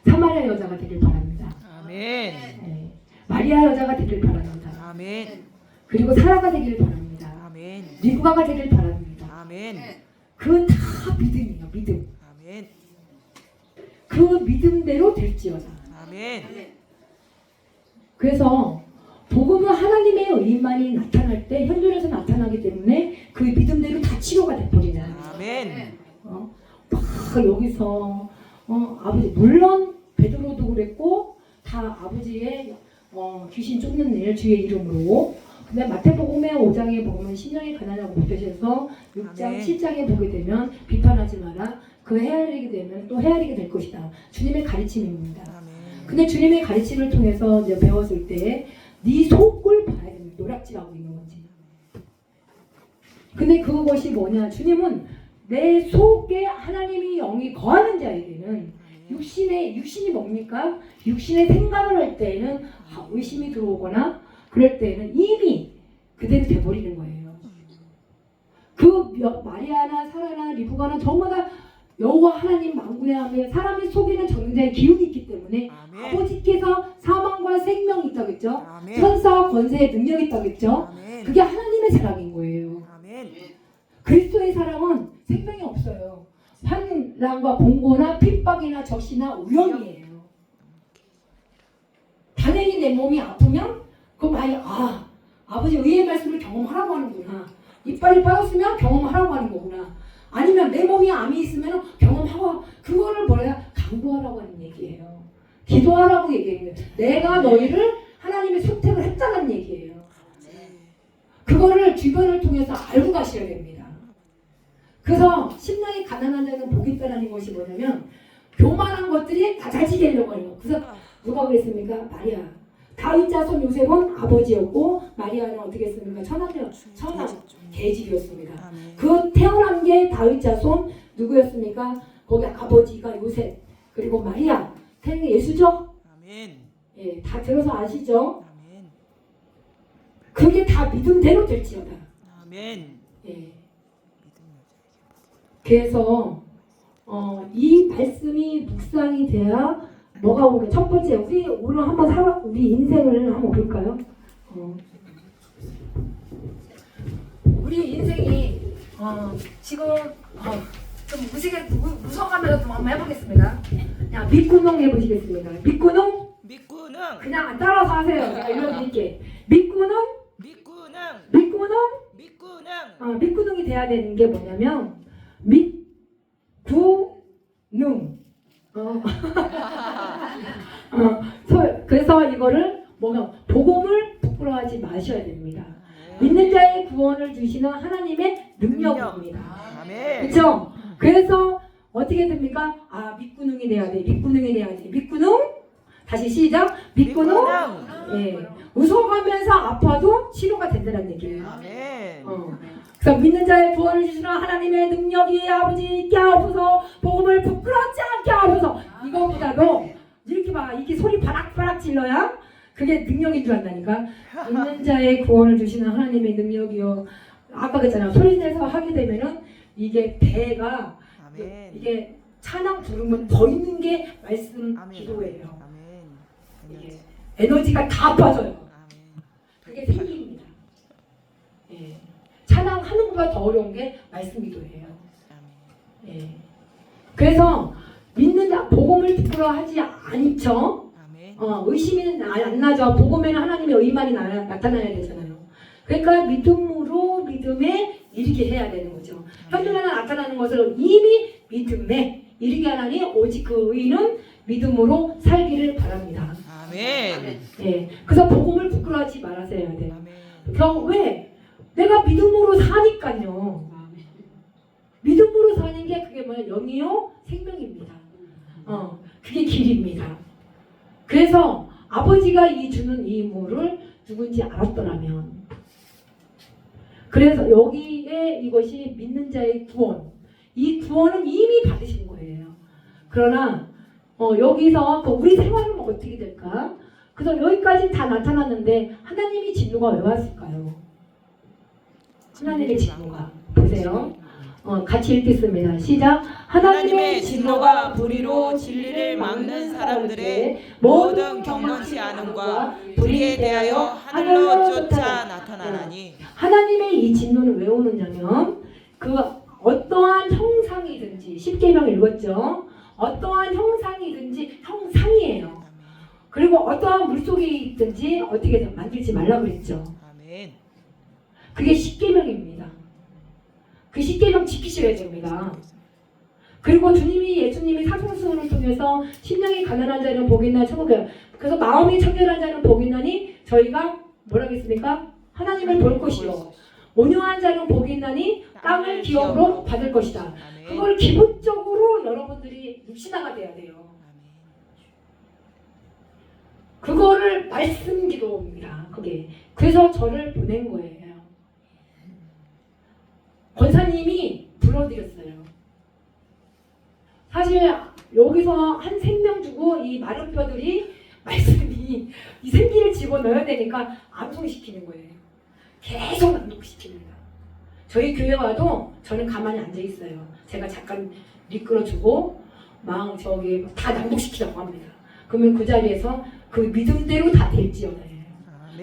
Speaker 5: 사마리아 여자가 되길 바랍니다.
Speaker 2: 아멘.
Speaker 5: 네. 마리아 여자가 되길 바랍니다.
Speaker 2: 아멘.
Speaker 5: 그리고 사라가 되길 바랍니다.
Speaker 2: 아멘.
Speaker 5: 리브가가 되길 바랍니다.
Speaker 2: 아멘.
Speaker 5: 그 다 믿음이에요. 믿음.
Speaker 2: 아멘.
Speaker 5: 그 믿음대로 될지어다.
Speaker 2: 아멘.
Speaker 5: 그래서 복음은 하나님의 의만이 나타날 때 현존에서 나타나기 때문에 그 믿음대로 다 치료가 돼버리는.
Speaker 2: 아멘.
Speaker 5: 막 여기서 아버지, 물론 베드로도 그랬고 다 아버지의 귀신 쫓는 일 주의 이름으로. 근데 마태복음의 5장에 보면 신령이 가난하고 못되셔서 6장,
Speaker 2: 아멘.
Speaker 5: 7장에 보게 되면 비판하지 마라. 그 헤아리게 되면 또 헤아리게 될 것이다. 주님의 가르침입니다.
Speaker 2: 아멘.
Speaker 5: 근데 주님의 가르침을 통해서 이제 배웠을 때 네 속을 봐야 됩니다. 노략질하고 있는 건지. 근데 그것이 뭐냐? 주님은 내 속에 하나님이 영이 거하는 자에게는 육신이 뭡니까? 육신의 생각을 할 때에는 의심이 들어오거나 그럴 때에는 이미 그대로 돼버리는 거예요. 그 마리아나 사라나 리브가는 전부 다 여호와 하나님 만군의 하며 사람의 속에는 전능자의 기운이 있기 때문에
Speaker 2: 아멘.
Speaker 5: 아버지께서 사망과 생명이 있다고 했죠.
Speaker 2: 아멘.
Speaker 5: 천사와 권세의 능력이 있다고 했죠.
Speaker 2: 아멘.
Speaker 5: 그게 하나님의 사랑인 거예요.
Speaker 2: 아멘.
Speaker 5: 그리스도의 사랑은 생명이 없어요. 환란과 공고나 핍박이나 적시나 우연이에요. 당연히 내 몸이 아프면 그럼 아버지 의의 말씀을 경험하라고 하는구나. 이빨이 빠졌으면 경험하라고 하는 거구나. 아니면 내 몸이 암이 있으면 경험하고, 그거를 뭐야? 강구하라고 하는 얘기예요. 기도하라고 얘기해요. 내가 너희를 하나님의 선택을 했다는 얘기예요. 그거를 주변을 통해서 알고 가셔야 됩니다. 그래서 심령이 가난한 자는 복이 있다는 것이 뭐냐면 교만한 것들이 다 잘 지내려고 하는 거. 그래서 누가 그랬습니까? 마리아. 다윗 자손 요셉은 아버지였고 마리아는 어떻게 했습니까? 천한 계집이었습니다.
Speaker 2: 아멘.
Speaker 5: 그 태어난 게 다윗 자손 누구였습니까? 거기 아버지가 요셉 그리고 마리아. 태어난 게 예수죠?
Speaker 2: 아멘.
Speaker 5: 예, 다 들어서 아시죠?
Speaker 2: 아멘.
Speaker 5: 그게 다 믿음대로 될지어다.
Speaker 2: 아멘.
Speaker 5: 예. 그래서 이 말씀이 묵상이 돼야 뭐가 오늘 첫 번째 우리 오늘 한번 우리 인생을 한번 볼까요? 우리 인생이 지금 좀 무서워하면서 한번 해보겠습니다. 그냥 밑구농 해보시겠습니다. 밑구농
Speaker 2: 믿구는
Speaker 5: 그냥 따라서 하세요. 내가 읽어드릴게. 밑구농
Speaker 2: 믿구는
Speaker 5: 밑구농
Speaker 2: 믿구는
Speaker 5: 밑구농이 돼야 되는 게 뭐냐면 밑구능 그래서 이거를 뭐냐 복음을 부끄러워하지 마셔야 됩니다. 믿는 자의 구원을 주시는 하나님의 능력입니다.
Speaker 2: 아멘.
Speaker 5: 그렇죠? 그래서 어떻게 됩니까? 아 밑구능이 돼야 돼. 밑구능이 돼야 돼. 밑구능 다시 시작. 밑구능. 예. 웃어가면서 아파도 치료가 된다는 얘기예요.
Speaker 2: 아멘.
Speaker 5: 그래서 믿는 자의 구원을 주시는 하나님의 능력이 아버지 있게 하옵소서. 복음을 부끄럽지 않게 하옵소서. 이거보다도 이렇게 막 이렇게 소리 바락바락 질러야 그게 능력인 줄 안다니까. 믿는 자의 구원을 주시는 하나님의 능력이요. 아까 그랬잖아. 소리 내서 하게 되면은 이게 배가
Speaker 2: 아멘.
Speaker 5: 이게 찬양 부르면 더 있는 게 말씀
Speaker 2: 아멘.
Speaker 5: 기도예요.
Speaker 2: 아멘.
Speaker 5: 이게 에너지가 다 빠져요.
Speaker 2: 아멘.
Speaker 5: 그게 생깁니다. 예. 찬양하는 것보다 더 어려운 게 말씀 기도예요. 예. 그래서 믿는 자 복음을 부끄러워하지 않죠.
Speaker 2: 아멘.
Speaker 5: 의심이 안 나죠. 복음에는 하나님의 의만이 나타나야 되잖아요. 그러니까 믿음으로 믿음에 이르게 해야 되는 거죠. 현존하나 나타나는 것을 이미 믿음에 이르게 하나니 오직 그 의인은 믿음으로 살기를 바랍니다.
Speaker 2: 아멘.
Speaker 5: 예. 그래서 복음을 부끄러워하지 말아야 돼.
Speaker 2: 아멘.
Speaker 5: 왜? 내가 믿음으로 사니까요. 믿음으로 사는 게 그게 뭐야? 영이요 생명입니다. 그게 길입니다. 그래서 아버지가 이 주는 이 인물을 누군지 알았더라면, 그래서 여기에 이것이 믿는 자의 구원, 이 구원은 이미 받으신 거예요. 그러나 여기서 우리 생활은 어떻게 될까? 그래서 여기까지 다 나타났는데 하나님이 진노가 왜 왔을까요? 하나님의 진노가 보세요. 같이 읽겠습니다. 시작. 하나님의 진노가 불의로 진리를 막는 사람들의 모든 경건치 않음과 불의에 대하여 하늘로 쫓아 나타나니. 하나님의 이 진노는 왜 오느냐면 그 어떠한 형상이든지, 십계명 읽었죠? 어떠한 형상이든지 형상이에요. 그리고 어떠한 물속에 있든지 어떻게 만들지 말라 그랬죠.
Speaker 2: 아멘.
Speaker 5: 그게 십계명입니다. 그 십계명 지키셔야 됩니다. 그리고 예수님이 사송수훈을 통해서 심령이 가난한 자는 복이 있나 천국에, 그래서 마음이 청결한 자는 복이 있나니 저희가 뭐라 했습니까? 하나님을 볼 것이요 온유한 자는 복이 있나니 땅을 기업으로 받을 것이다. 그걸 기본적으로 여러분들이 육신화가 돼야 돼요. 그거를 말씀 기도입니다. 그게. 그래서 저를 보낸 거예요. 권사님이 불러드렸어요. 사실 여기서 한 생명 주고 이 마른 뼈들이 말씀이 이 생기를 집어넣어야 되니까 암송시키는 거예요. 계속 낭독시킵니다. 저희 교회 와도 저는 가만히 앉아 있어요. 제가 잠깐 미끄러주고 막 저기 다 낭독시키라고 합니다. 그러면 그 자리에서 그 믿음대로 다 될지어다.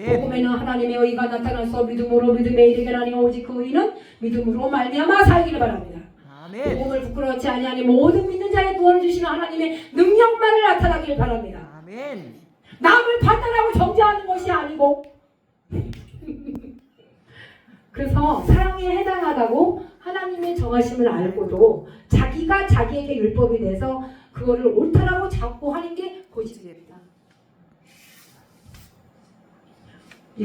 Speaker 5: 복음에는 하나님의 의가 나타나서 믿음으로 믿음에 이르게 하니 오직 그 의는 믿음으로 말미암아 살기를 바랍니다.
Speaker 2: 아멘.
Speaker 5: 복음을 부끄러워하지 아니하니 모든 믿는 자의 구원을 주시는 하나님의 능력만을 나타나길 바랍니다.
Speaker 2: 아멘.
Speaker 5: 남을 판단하고 정죄하는 것이 아니고 그래서 사랑에 해당하다고 하나님의 정하심을 알고도 자기가 자기에게 율법이 돼서 그거를 옳다라고 자꾸 하는 게 고집입니다.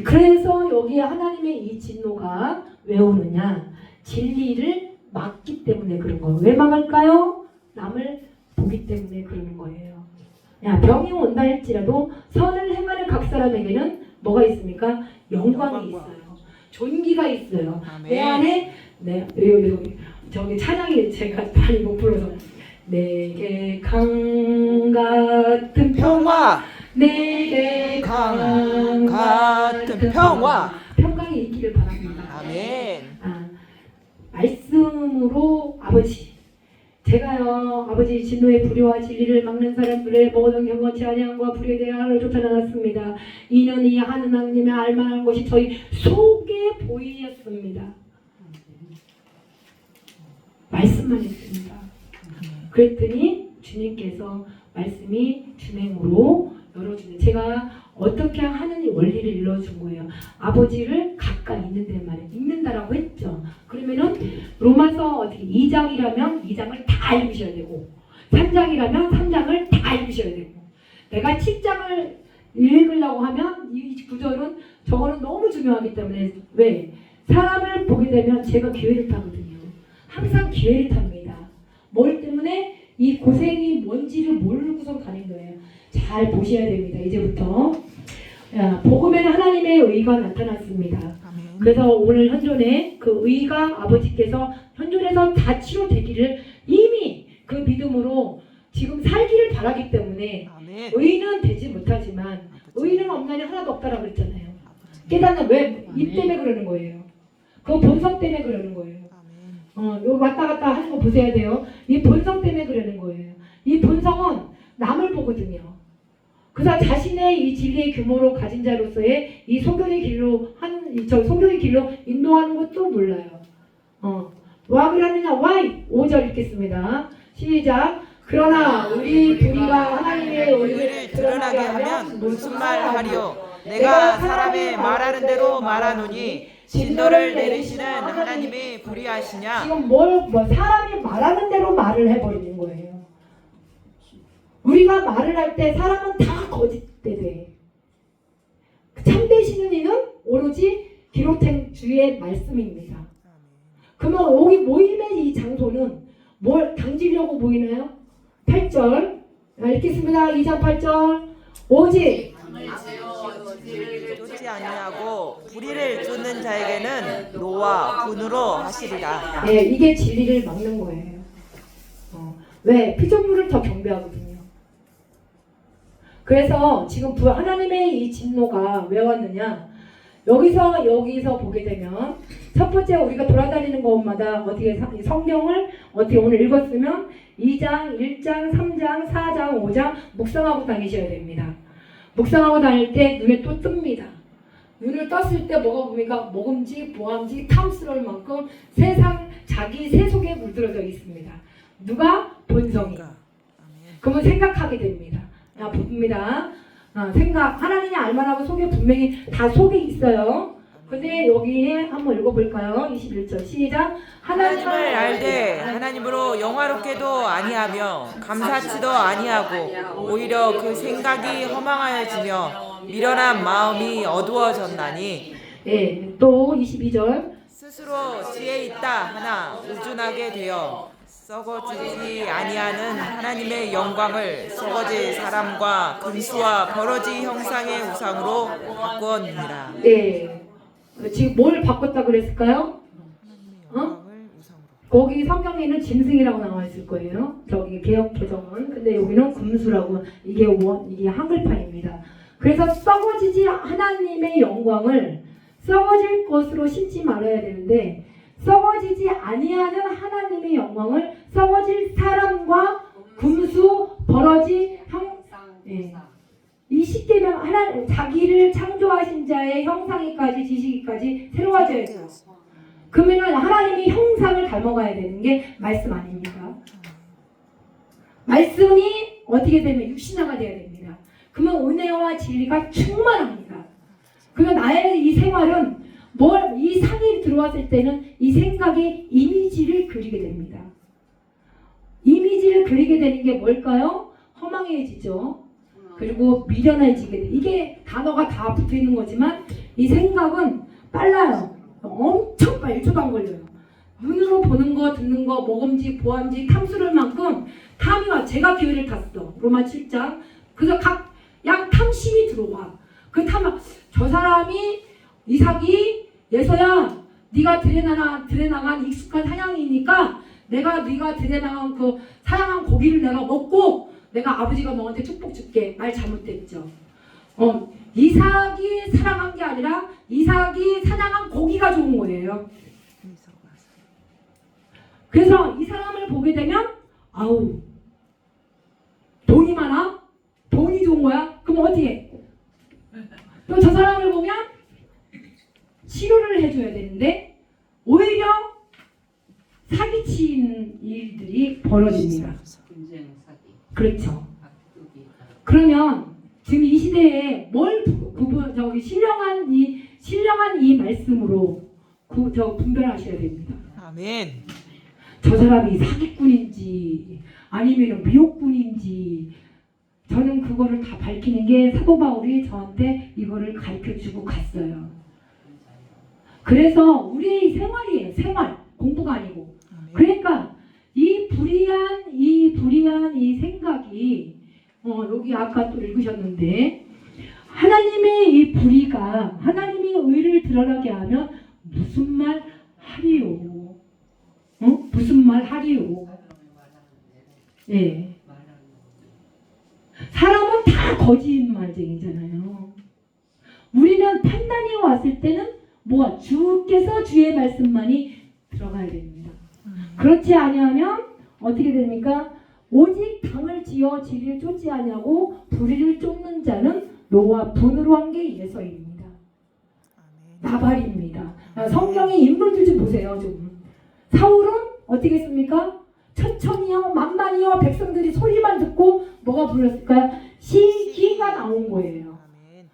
Speaker 5: 그래서 여기에 하나님의 이 진노가 왜 오느냐? 진리를 막기 때문에 그런 거예요. 왜 막을까요? 남을 보기 때문에 그러는 거예요. 야, 병이 온다 할지라도 선을 행하는 각 사람에게는 뭐가 있습니까? 영광이 있어요. 존귀가 있어요.
Speaker 2: 아멘.
Speaker 5: 내 안에 저기 찬양이 제가 많이 못 불러서 내게 강 같은
Speaker 2: 평화.
Speaker 5: 내게
Speaker 2: 강 같은 평화.
Speaker 5: 평강이 있기를 바랍니다.
Speaker 2: 아멘.
Speaker 5: 말씀으로 아버지, 제가요 아버지 진노의 불의와 진리를 막는 사람들의 모든 경건치 아니함과 불의에 대해 하늘 쫓아나갔습니다. 이는 이 하나님의 알만한 것이 저희 속에 보이었습니다. 말씀만 했습니다. 그랬더니 주님께서 말씀이 준행으로 열어주는, 제가 어떻게 하는 이 원리를 일러준 거예요. 아버지를 가까이 있는데 말이에요. 읽는다라고 했죠. 그러면은 로마서 어떻게 2장이라면 2장을 다 읽으셔야 되고 3장이라면 3장을 다 읽으셔야 되고, 내가 7장을 읽으려고 하면 이 구절은 저거는 너무 중요하기 때문에, 왜? 사람을 보게 되면 제가 기회를 타거든요. 항상 기회를 탑니다. 뭘 때문에? 이 고생이 뭔지를 모르고선 가는 거예요. 잘 보셔야 됩니다. 이제부터. 복음에는 하나님의 의가 나타났습니다. 그래서 오늘 현존에 그 의가 아버지께서 현존에서 다 치료되기를 이미 그 믿음으로 지금 살기를 바라기 때문에
Speaker 2: 아멘.
Speaker 5: 의는 되지 못하지만 의는 없나니 하나도 없다라고 그랬잖아요. 깨닫는 왜? 이 때문에 그러는 거예요. 그 본성 때문에 그러는 거예요. 요 왔다 갔다 하는 거 보셔야 돼요. 이 본성 때문에 그러는 거예요. 이 본성은 남을 보거든요. 그래서 자신의 이 진리의 규모로 가진 자로서의 이 소견의 길로 소견의 길로 인도하는 것도 몰라요. 와 그러느냐? Why? 5절 읽겠습니다. 시작. 그러나 우리 둘이가 하나님의 의를
Speaker 2: 드러나게 하면 무슨 말 하리요? 내가 사람의 말하는 대로 말하노니 진노를 내리시는 하나님이 불의하시냐?
Speaker 5: 지금 사람이 말하는 대로 말을 해버리는 거예요. 우리가 말을 할 때 사람은 다 거짓되대. 참되시는 이는 오로지 기록된 주의 말씀입니다. 그러면 여기 모임의 이 장소는 뭘 당지려고 보이나요? 8절 읽겠습니다. 2장 8절 오직
Speaker 2: 쫓지 아니하고 불의를 쫓는 자에게는 노와 분으로 하시리라.
Speaker 5: 네, 이게 진리를 막는 거예요. 왜? 피조물을 더 경배하거든요. 그래서 지금 하나님의 이 진노가 왜 왔느냐? 여기서 보게 되면 첫 번째 우리가 돌아다니는 곳마다 어떻게 성경을 어떻게 오늘 읽었으면 2장, 1장, 3장, 4장, 5장 묵상하고 다니셔야 됩니다. 묵상하고 다닐 때 눈에 또 뜹니다. 눈을 떴을 때 뭐가 보니까 모금지, 보암지, 탐스러울 만큼 세상 자기 세 속에 물들어져 있습니다. 누가? 본성이. 그러면 생각하게 됩니다. 봅니다. 하나님이 알만하고 속에 분명히 다 속에 있어요. 근데 여기에 한번 읽어볼까요? 21절 시작.
Speaker 2: 하나님을 알되 하나님으로 영화롭게도 아니하며 감사치도 아니하고 오히려 그 생각이 허망하여지며 미련한 마음이 어두워졌나니.
Speaker 5: 네, 또 22절.
Speaker 2: 스스로 지혜 있다 하나 우준하게 되어 썩어지지 아니하는 하나님의 영광을 썩어질 사람과 금수와 버러지 형상의 우상으로 바꾸었느니라.
Speaker 5: 네. 지금 뭘 바꿨다 그랬을까요? 거기 성경에는 짐승이라고 나와 있을 거예요. 저기 개역 개정은. 근데 여기는 금수라고 이게 한글판입니다. 그래서 썩어지지 하나님의 영광을 썩어질 것으로 신지 말아야 되는데 썩어지지 아니하는 하나님의 영광을 썩어질 사람과 금수, 버러지, 형상. 이 십계명 자기를 창조하신 자의 형상이까지 지식이까지 새로워져야 돼요. 그러면 하나님의 형상을 닮아가야 되는 게 말씀 아닙니까? 말씀이 어떻게 되면 육신화가 돼야 됩니다. 그러면 은혜와 진리가 충만합니다. 그러면 나의 이 생활은 이 상이 들어왔을 때는 이 생각의 이미지를 그리게 됩니다. 이미지를 그리게 되는 게 뭘까요? 허망해지죠. 그리고 미련해지게 돼. 이게 단어가 다 붙어 있는 거지만 이 생각은 빨라요. 엄청 빨리 1초도 안 걸려요. 눈으로 보는 거, 듣는 거, 모금지, 보암지, 탐스러울 만큼 탐이 와. 제가 기회를 탔어. 로마 7장. 그래서 약 탐심이 들어와. 그 저 사람이 이삭이 예서야 네가 들여나간 익숙한 사냥이니까 네가 들여나간 그 사냥한 고기를 내가 먹고 내가 아버지가 너한테 축복 줄게. 말 잘못됐죠. 이삭이 사랑한 게 아니라 이삭이 사냥한 고기가 좋은 거예요. 그래서 이 사람을 보게 되면 아우 돈이 많아? 돈이 좋은 거야? 그럼 어떻게 해? 또 저 사람을 보면 치료를 해줘야 되는데 오히려 사기치는 일들이 벌어집니다. 그렇죠. 그러면 지금 이 시대에 신령한 이 말씀으로 분별하셔야 됩니다.
Speaker 2: 아멘.
Speaker 5: 저 사람이 사기꾼인지 아니면 미혹뿐인지 저는 그거를 다 밝히는 게 사도 바울이 저한테 이거를 가르쳐주고 갔어요. 그래서 우리 생활이에요. 생활. 공부가 아니고. 그러니까 이 불의한 이 생각이 여기 아까 또 읽으셨는데 하나님의 이 불의가 하나님의 의를 드러나게 하면 무슨 말 하리요? 무슨 말 하리요? 예. 사람은 다 거짓말쟁이잖아요. 우리는 판단이 왔을 때는 뭐가 주께서 주의 말씀만이 들어가야 됩니다. 그렇지 아니하면 어떻게 됩니까? 오직 당을 지어 지리를 쫓지 아니하고 불의를 쫓는 자는 노와 분으로 한 게 예서입니다. 나발입니다. 성경의 인물들 좀 보세요. 좀. 사울은 어떻게 했습니까? 천천히요 만만히요 백성들이 소리만 듣고 뭐가 불렀을까요? 시기가 나온 거예요.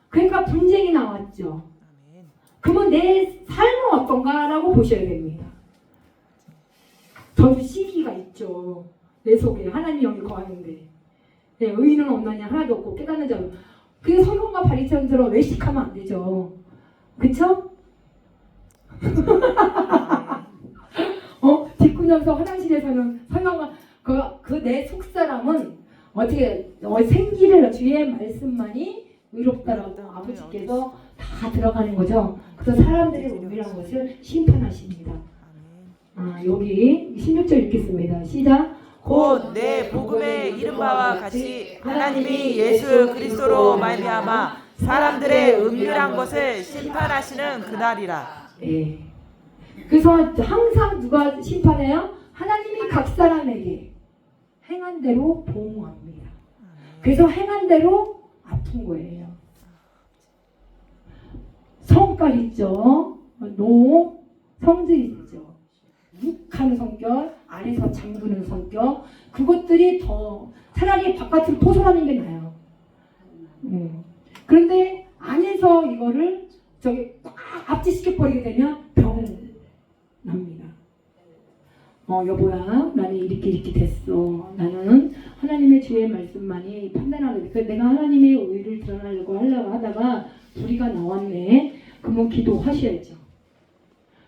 Speaker 5: 그러니까 분쟁이 나왔죠. 그러면 내 삶은 어떤가라고 보셔야 됩니다. 저도 시기가 있죠. 내 속에 하나님의 영이 거하는데 의인은 없나냐 하나도 없고 깨닫는 자로 그게 성경과 바리새인처럼 외식하면 안 되죠. 그쵸? 뒷구녕서 화장실에서는 성경과 그 내 속사람은 어떻게 생기를 주의 말씀만이 의롭다라고 아버지께서 다 들어가는 거죠. 그래서 사람들의 은밀한 것을 심판하십니다. 여기 16절 읽겠습니다. 시작.
Speaker 2: 곧 내 복음의 이른 바와 같이 하나님이 예수 그리스도로 말미암아 사람들의 은밀한 것을 심판하시는 그날이라.
Speaker 5: 예. 그래서 항상 누가 심판해요? 하나님이 각 사람에게 행한 대로 보응합니다. 그래서 행한 대로 아픈 거예요. 성깔 있죠. 성질 있죠. 욱하는 성격, 안에서 잠그는 성격, 그것들이 더 차라리 바깥으로 토설하는 게 나아요. 그런데 안에서 이거를 꽉 압제시켜 버리게 되면 병은 납니다. 여보야, 나는 이렇게 됐어. 나는 하나님의 주의 말씀만이 판단하게 돼. 내가 하나님의 의를 드러나려고 하다가 불의가 나왔네. 그러면 기도하셔야죠.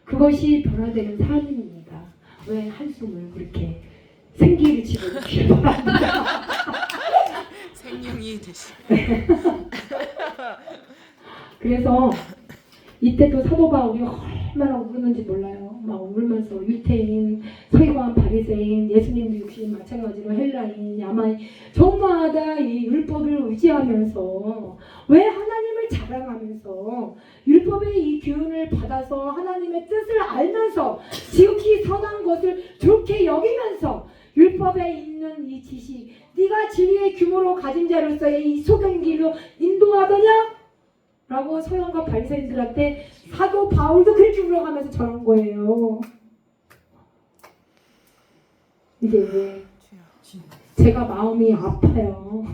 Speaker 5: 그것이 변화되는 삶입니다. 왜 한숨을 그렇게 생기를 집어넣기 바랍니다.
Speaker 2: 생명이 되시.
Speaker 5: 그래서 이때도 사도 바울이 얼마나 울었는지 몰라요. 막 울면서 유태인, 서기관, 바리새인, 예수님도 역시 마찬가지로 헬라인, 야마인 저마다 이 율법을 의지하면서 왜 하나님을 자랑하면서 율법의 이 교훈을 받아서 하나님의 뜻을 알면서 지극히 선한 것을 좋게 여기면서 율법에 있는 이 지식 네가 진리의 규모로 가진 자로서의 이 소경길로 인도하더냐? 라고 서기관과 바리새인들한테 사도 바울도 그렇게 울어가면서 저런 거예요. 이게 왜 제가 마음이 아파요.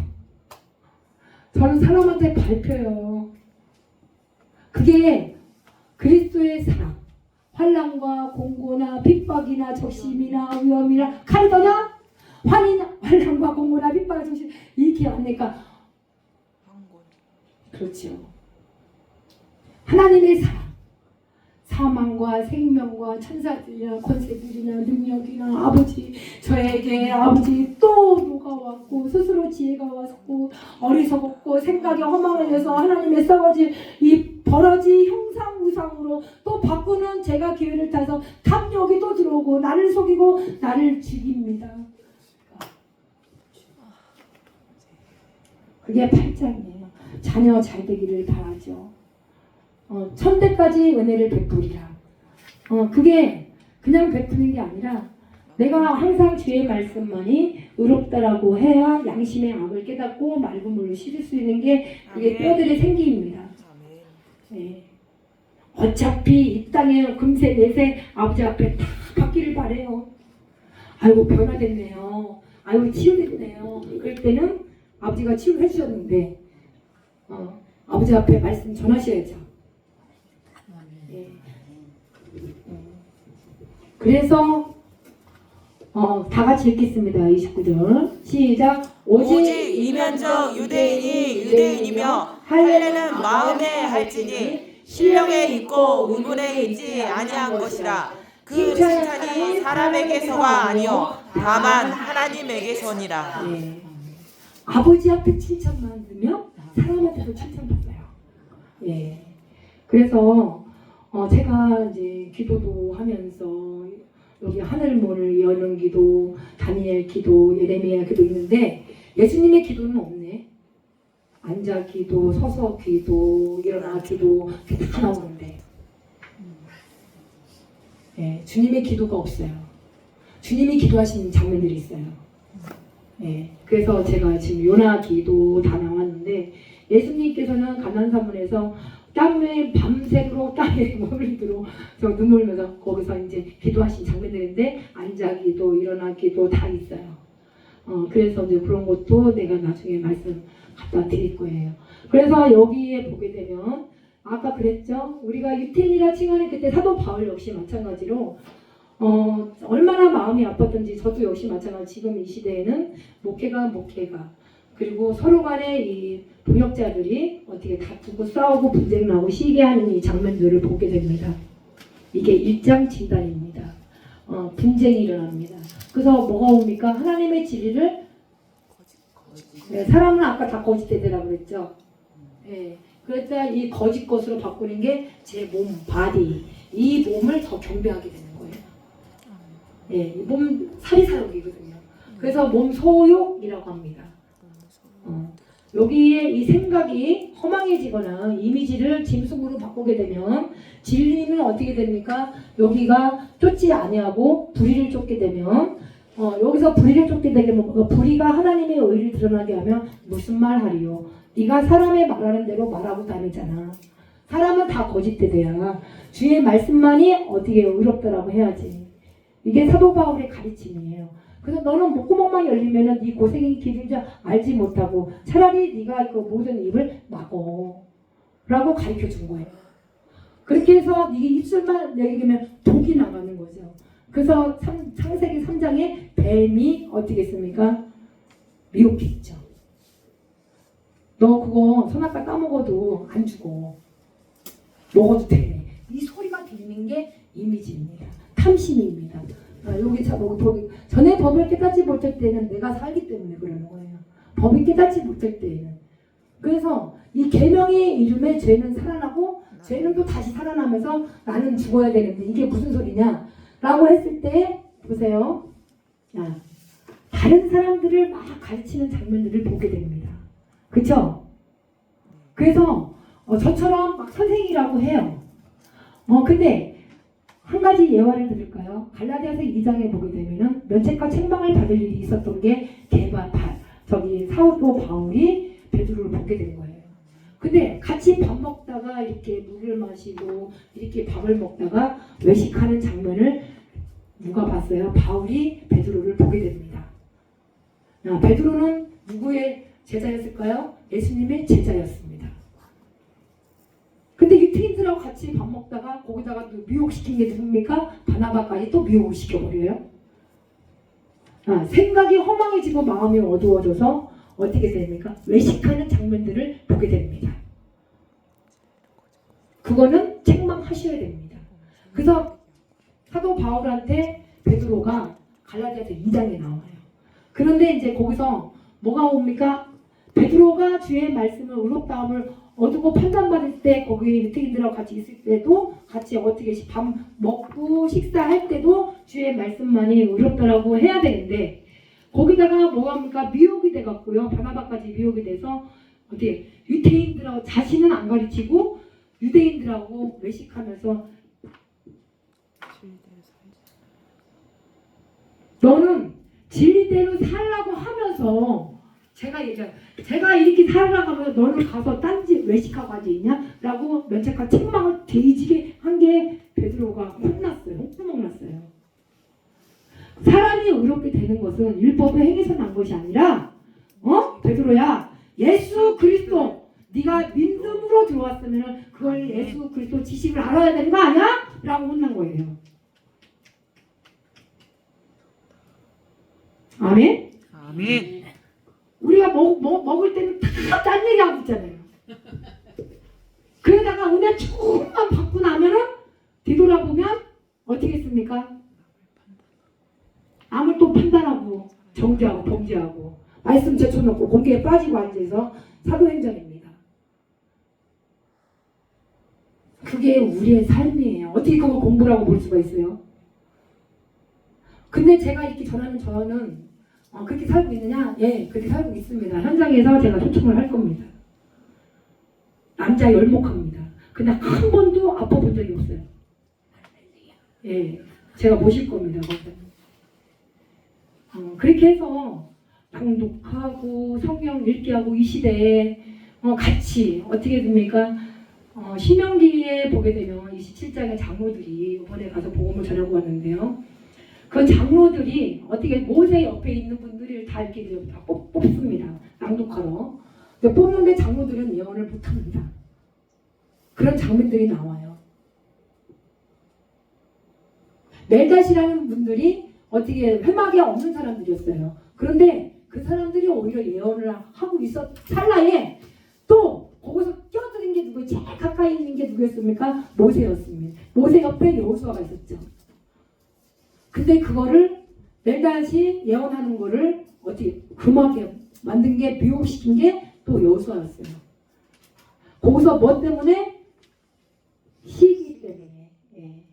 Speaker 5: 저는 사람한테 밟혀요. 그게 그리스도의 사랑, 환난과 공고나 핍박이나 적심이나 위험이나 칼이더냐? 환난과 공고나 핍박이나 적심 이렇게 안 되니까 그렇죠. 하나님의 사랑, 사망과 생명과 천사들이나 권세들이나 능력이나 아버지 저에게 아버지 또 누가 왔고 스스로 지혜가 왔고 어리석었고 생각에 허망을 해서 하나님의 썩어질 이 버러지 형상 우상으로 또 바꾸는 제가 기회를 타서 탐욕이 또 들어오고 나를 속이고 나를 죽입니다. 그게 8장이에요. 자녀 잘 되기를 바라죠. 천대까지 은혜를 베풀이라. 그게 그냥 베푸는 게 아니라 내가 항상 주의 말씀만이 의롭다라고 해야 양심의 악을 깨닫고 맑은 물로 씻을 수 있는 게 그게 뼈들의 생기입니다. 네. 어차피 이 땅에 금세 내세 아버지 앞에 다 받기를 바래요. 아이고 변화됐네요. 아이고 치유됐네요. 그럴 때는 아버지가 치유해 주셨는데 아버지 앞에 말씀 전하셔야죠. 그래서 다 같이 읽겠습니다. 29절 시작.
Speaker 2: 오직 이면적 유대인이 유대인이며 할례는 마음에 할지니 신령에 있고 의문에 있지 아니한 것이라. 그 칭찬이 사람에게서가 아니요 다만 하나님에게서니라.
Speaker 5: 네. 아버지 앞에 칭찬만 들으면 사람한테도 칭찬받아요. 예. 그래서 제가 이제 기도도 하면서 여기 하늘문을 여는 기도, 다니엘 기도, 예레미야 기도 있는데 예수님의 기도는 없네. 앉아 기도, 서서 기도, 일어나 기도 다 나오는데 예, 주님의 기도가 없어요. 주님이 기도하신 장면들이 있어요. 예, 그래서 제가 지금 요나 기도 다 나왔는데 예수님께서는 가난사문에서 땀에 밤새도록 땀에 머리도록 저 눈물 흘면서 거기서 이제 기도하신 장면들인데 앉아 기도, 일어나 기도 다 있어요. 그래서 이제 그런 것도 내가 나중에 말씀 갖다 드릴 거예요. 그래서 여기에 보게 되면 아까 그랬죠? 우리가 유태인이라 칭하는 그때 사도 바울 역시 마찬가지로 얼마나 마음이 아팠던지 저도 역시 마찬가지. 지금 이 시대에는 목회가 그리고 서로 간에 이 동역자들이 어떻게 다투고 싸우고 분쟁 나고 시기하는 이 장면들을 보게 됩니다. 이게 일장 진단입니다. 분쟁이 일어납니다. 그래서 뭐가 옵니까? 하나님의 진리를 네, 사람은 아까 다 거짓되더라고 그랬죠. 네, 그래서 이 거짓 것으로 바꾸는 게 제 몸, 바디, 이 몸을 더 경배하게 되는 거예요. 예, 몸 사리사욕이거든요. 그래서 몸 소욕이라고 합니다. 여기에 이 생각이 허망해지거나 이미지를 짐승으로 바꾸게 되면 진리는 어떻게 됩니까? 여기가 쫓지 아니하고 불의를 쫓게 되면 여기서 불의를 쫓게 되면 불의가 하나님의 의를 드러나게 하면 무슨 말 하리요? 네가 사람의 말하는 대로 말하고 다니잖아. 사람은 다 거짓되대야. 주의 말씀만이 어떻게 의롭다라고 해야지. 이게 사도 바울의 가르침이에요. 그래서 너는 목구멍만 열리면은 네 고생이 길인 줄 알지 못하고 차라리 네가 그 모든 입을 막어 라고 가르쳐 준 거예요. 그렇게 해서 네 입술만 열리면 독이 나가는 거죠. 그래서 창세기 3장에 뱀이 어떻게 했습니까? 미혹했죠. 너 그거 선악과 까먹어도 안 죽어. 먹어도 돼. 이 소리가 들리는 게 이미지입니다. 탐심입니다. 여기 전에 법을 깨닫지 못할 때는 내가 살기 때문에 그러는 거예요. 법이 깨닫지 못할 때에는. 그래서 이 계명의 이름에 죄는 살아나고 죄는 또 다시 살아나면서 나는 죽어야 되는데 이게 무슨 소리냐? 라고 했을 때 보세요. 자, 다른 사람들을 막 가르치는 장면들을 보게 됩니다. 그쵸? 그래서 저처럼 막 선생이라고 해요. 근데 한 가지 예화를 드릴까요? 갈라디아서 2장에 보게 되면은 면책과 책망을 받을 일이 있었던 게 사도 바울이 베드로를 보게 된 거예요. 근데 같이 밥 먹다가 이렇게 물을 마시고 이렇게 밥을 먹다가 외식하는 장면을 누가 봤어요? 바울이 베드로를 보게 됩니다. 베드로는 누구의 제자였을까요? 예수님의 제자였습니다. 근데 유태인들하고 같이 밥 먹다가 거기다가 미혹시킨 게 누굽니까? 바나바까지 또 미혹을 시켜버려요. 생각이 허망해지고 마음이 어두워져서 어떻게 됩니까? 외식하는 장면들을 보게 됩니다. 그거는 책망하셔야 됩니다. 그래서 사도 바울한테 베드로가 갈라디아서 2장에 나와요. 그런데 이제 거기서 뭐가 옵니까? 베드로가 주의 말씀을 의롭다함을 얻고 판단받을 때 거기 유태인들하고 같이 있을 때도 같이 어떻게 밥 먹고 식사할 때도 주의 말씀만이 의롭다라고 해야 되는데 거기다가 뭐가 합니까? 미혹이 돼갖고요. 바나바까지 미혹이 돼서 어떻게 유태인들하고 자신은 안 가르치고 유대인들하고 외식하면서 너는 진리대로 살라고 하면서 제가 이렇게 살아가고 하면 너는 가서 딴지 외식하고 하지 있냐? 라고 면책과 책망을 뒤지게 한 게 베드로가 혼났어요. 홍구멍 났어요. 사람이 의롭게 되는 것은 율법의 행위에서 난 것이 아니라 베드로야 예수 그리스도 네가 믿음으로 들어왔으면 그걸 예수 그리스도 지식을 알아야 되는 거 아니야? 라고 혼난 거예요. 아멘?
Speaker 2: 아멘.
Speaker 5: 우리가 먹을 때는 다 딴 얘기하고 있잖아요. 그러다가 은혜 조금만 받고 나면은 뒤돌아보면 어떻게 했습니까? 남을 또 판단하고 정죄하고 범죄하고 말씀 제쳐놓고 공개에 빠지고 앉아서 사도행전입니다. 그게 우리의 삶이에요. 어떻게 그걸 공부라고 볼 수가 있어요? 근데 제가 이렇게 전하는 저는 그렇게 살고 있느냐? 예, 그렇게 살고 있습니다. 현장에서 제가 초청을 할 겁니다. 남자 열목합니다. 그냥 한 번도 아파본 적이 없어요. 예, 제가 모실 겁니다. 그렇게 해서 낭독하고 성경 읽기하고 이 시대에 같이 어떻게 됩니까? 신명기에 보게 되면 27장의 장로들이 이번에 가서 복음을 전하고 왔는데요. 그 장로들이 어떻게 모세 옆에 있는 분들을 다 이렇게 다 뽑습니다. 낭독하러. 근데 뽑는데 장로들은 예언을 못합니다. 그런 장면들이 나와요. 멜닷이라는 분들이 어떻게 회막에 없는 사람들이었어요. 그런데 그 사람들이 오히려 예언을 하고 있었 찰나에 또 거기서 끼어드는 게 누구 제일 가까이 있는 게 누구였습니까? 모세였습니다. 모세 옆에 여호수아가 있었죠. 근데 그거를 멜닷이 예언하는 거를 어떻게 금하게 만든 게 미혹시킨 게 또 여호수아였어요. 거기서 뭐 때문에? 시기 때문에. 예.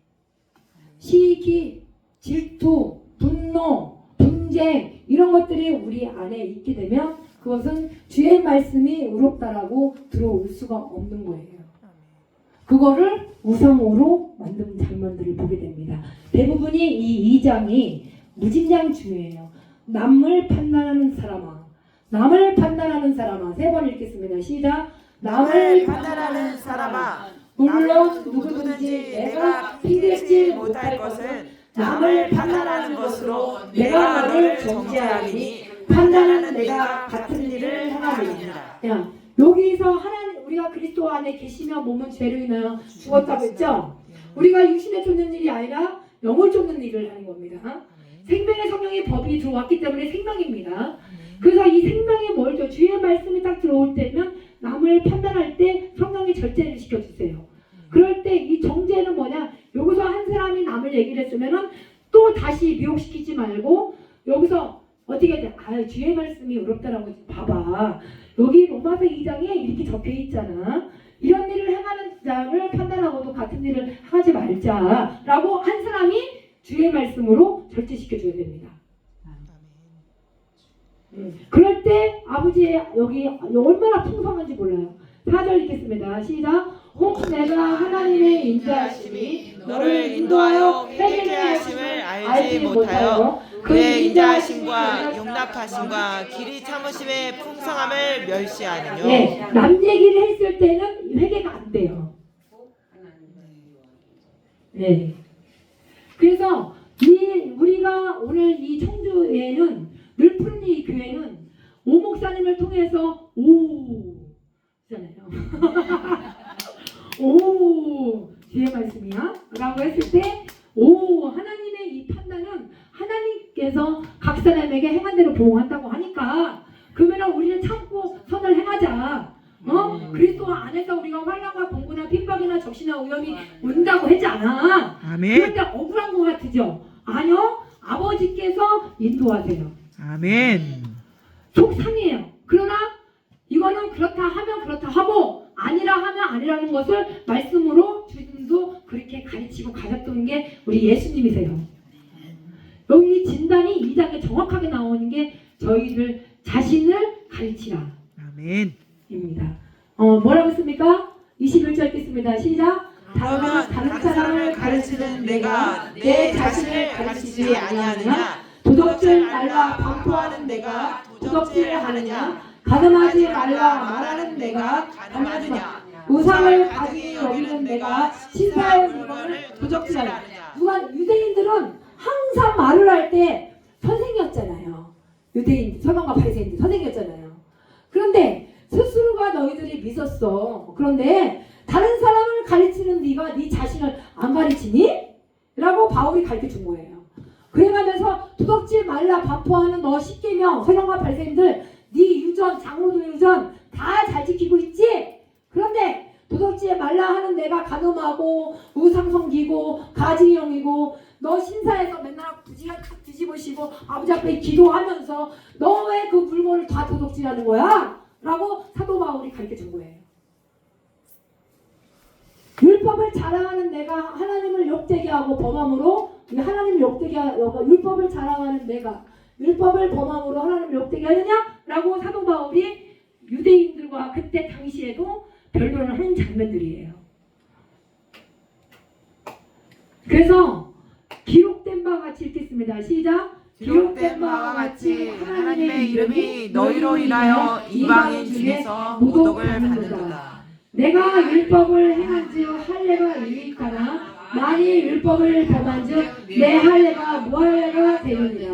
Speaker 5: 시기, 질투, 분노, 분쟁 이런 것들이 우리 안에 있게 되면 그것은 주의 말씀이 의롭다라고 들어올 수가 없는 거예요. 그거를 우상으로 만든 장면들을 보게 됩니다. 대부분이 이 2장이 무진장 중요해요. 남을 판단하는 사람아, 남을 판단하는 사람아. 3번 읽겠습니다. 시작.
Speaker 2: 남을 판단하는 사람아,
Speaker 5: 물론 누구든지 내가 핑계지 못할 것은 남을 판단하는 것으로 내가 너를 정죄하리니 판단하는 내가 같은 일을 행하리라. 야, 여기서 하나님 우리가 그리스도 안에 계시며 몸은 죄로 인하여 죽었다고 했죠? 우리가 육신에 쫓는 일이 아니라 영을 쫓는 일을 하는 겁니다. 생명의 성령의 법이 들어왔기 때문에 생명입니다. 그래서 이 생명이 뭘죠? 주의 말씀이 딱 들어올 때면 남을 판단할 때 성령이 절제를 시켜주세요. 그럴 때 이 정죄는 뭐냐? 여기서 한 사람이 남을 얘기를 했으면은 또 다시 미혹시키지 말고 여기서 어떻게 해야 돼? 아, 주의 말씀이 의롭다라고 봐봐. 여기 로마서 2장에 이렇게 적혀 있잖아. 이런 일을 행하는 자를 판단하고도 같은 일을 하지 말자라고 한 사람이 주의 말씀으로 절제시켜줘야 됩니다. 그럴 때 아버지의 여기 얼마나 풍성한지 몰라요. 4절 읽겠습니다. 시작. 혹 내가 하나님의 인자하심이
Speaker 2: 너를 인도하여 회개케 하심을 알지 못하여 그의 인자하심과 용납하심과 길이 참으심의 풍성함을 멸시하느뇨.
Speaker 5: 네, 남 얘기를 했을 때는 회개가 안 돼요. 네. 그래서 우리가 오늘 이 청주에는 늘푸른 교회는 오 목사님을 통해서 잖아요. 오, 주의 말씀이야? 라고 했을 때 하나님의 이 판단은 하나님께서 각 사람에게 행한 대로 보응한다고 하니까 그러면 우리는 참고 선을 행하자. 그리스도 안에서 우리가 환난과 공고나 핍박이나 적시나 위험이 온다고 하지 않아.
Speaker 2: 아멘.
Speaker 5: 그런데 억울한 것 같으죠? 아니요. 아버지께서 인도하세요.
Speaker 2: 아멘.
Speaker 5: 속상해요. 그러나 이거는 그렇다 하면 그렇다 하고 아니라 하면 아니라는 것을 말씀으로 주님도 그렇게 가르치고 가르쳤던 게 우리 예수님이세요. 여기 진단이 2장에 정확하게 나오는 게 저희를 자신을 가르치라
Speaker 2: 아멘.
Speaker 5: 입니다. 뭐라고 했습니까? 21절 읽겠습니다. 시작.
Speaker 2: 그러면 다른 사람을 가르치는 내가 내 자신을 가르치지 아니하느냐?
Speaker 5: 도덕질 말라 방포하는 내가 도덕질하느냐? 가늠하지 말라 말하는 내가 가늠하느냐? 우상을 가지 여기는 내가 신사의 물건을 도적질하느냐? 누가 유대인들은 항상 말을 할 때 선생이었잖아요. 유대인 서방과 바리새인들 선생이었잖아요. 그런데 스스로가 너희들이 믿었어. 그런데 다른 사람을 가르치는 네가 네 자신을 안 가르치니? 라고 바울이 가르쳐 준 거예요. 그래가면서 도덕질 말라 반포하는 너 10계명 서령과 발생들 네 유전 장로도 유전 다 잘 지키고 있지? 그런데 도덕질 말라 하는 내가 간음하고 우상 섬기고 가증형이고 너 신사에서 맨날 뒤집으시고 아버지 앞에 기도하면서 너 왜 그 물건을 다 도덕질하는 거야? 라고 사도 바울이 가르쳐준 거예요. 율법을 자랑하는 내가 하나님을 욕되게 하고 범함으로 하나님을 욕되게 하고 율법을 자랑하는 내가 율법을 범함으로 하나님을 욕되게 하느냐? 라고 사도 바울이 유대인들과 그때 당시에도 변론을 하는 장면들이에요. 그래서 기록된 바와 같이 읽겠습니다. 시작.
Speaker 2: 기록된 바와 같이 하나님의 이름이 너희로 인하여 이방인 중에서 모독을 받는도다.
Speaker 5: 내가 율법을 행한즉 할례가 유익하나 만일 율법을 범한즉 내 할례가 무할례가 되느니라.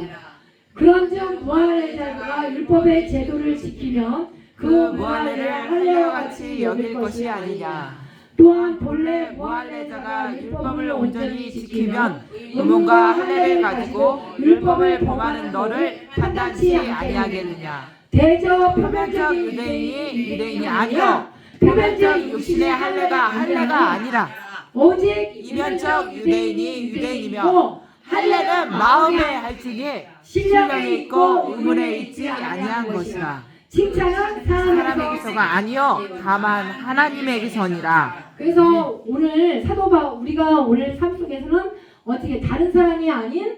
Speaker 5: 그런즉 무할례자가 율법의 제도를 지키면 그 무할례를 할례와 같이 여길 것이 아니냐. 또한 본래
Speaker 2: 무할례자가 율법을 온전히 지키면 의문과 할례를 가지고 율법을 범하는 너를 판단치 아니하겠느냐.
Speaker 5: 대저
Speaker 2: 표면적 유대인이 유대인이 아니요 표면적 육신의 할례가 아니라
Speaker 5: 오직
Speaker 2: 이면적 유대인이 유대인이며 할례는 마음에 할지니 신령에 있고 의문에 있지 아니한 것이라.
Speaker 5: 칭찬은
Speaker 2: 사람에게서가 아니요 다만 하나님에게서니라.
Speaker 5: 그래서 오늘 우리가 오늘 삶 속에서는 어떻게 다른 사람이 아닌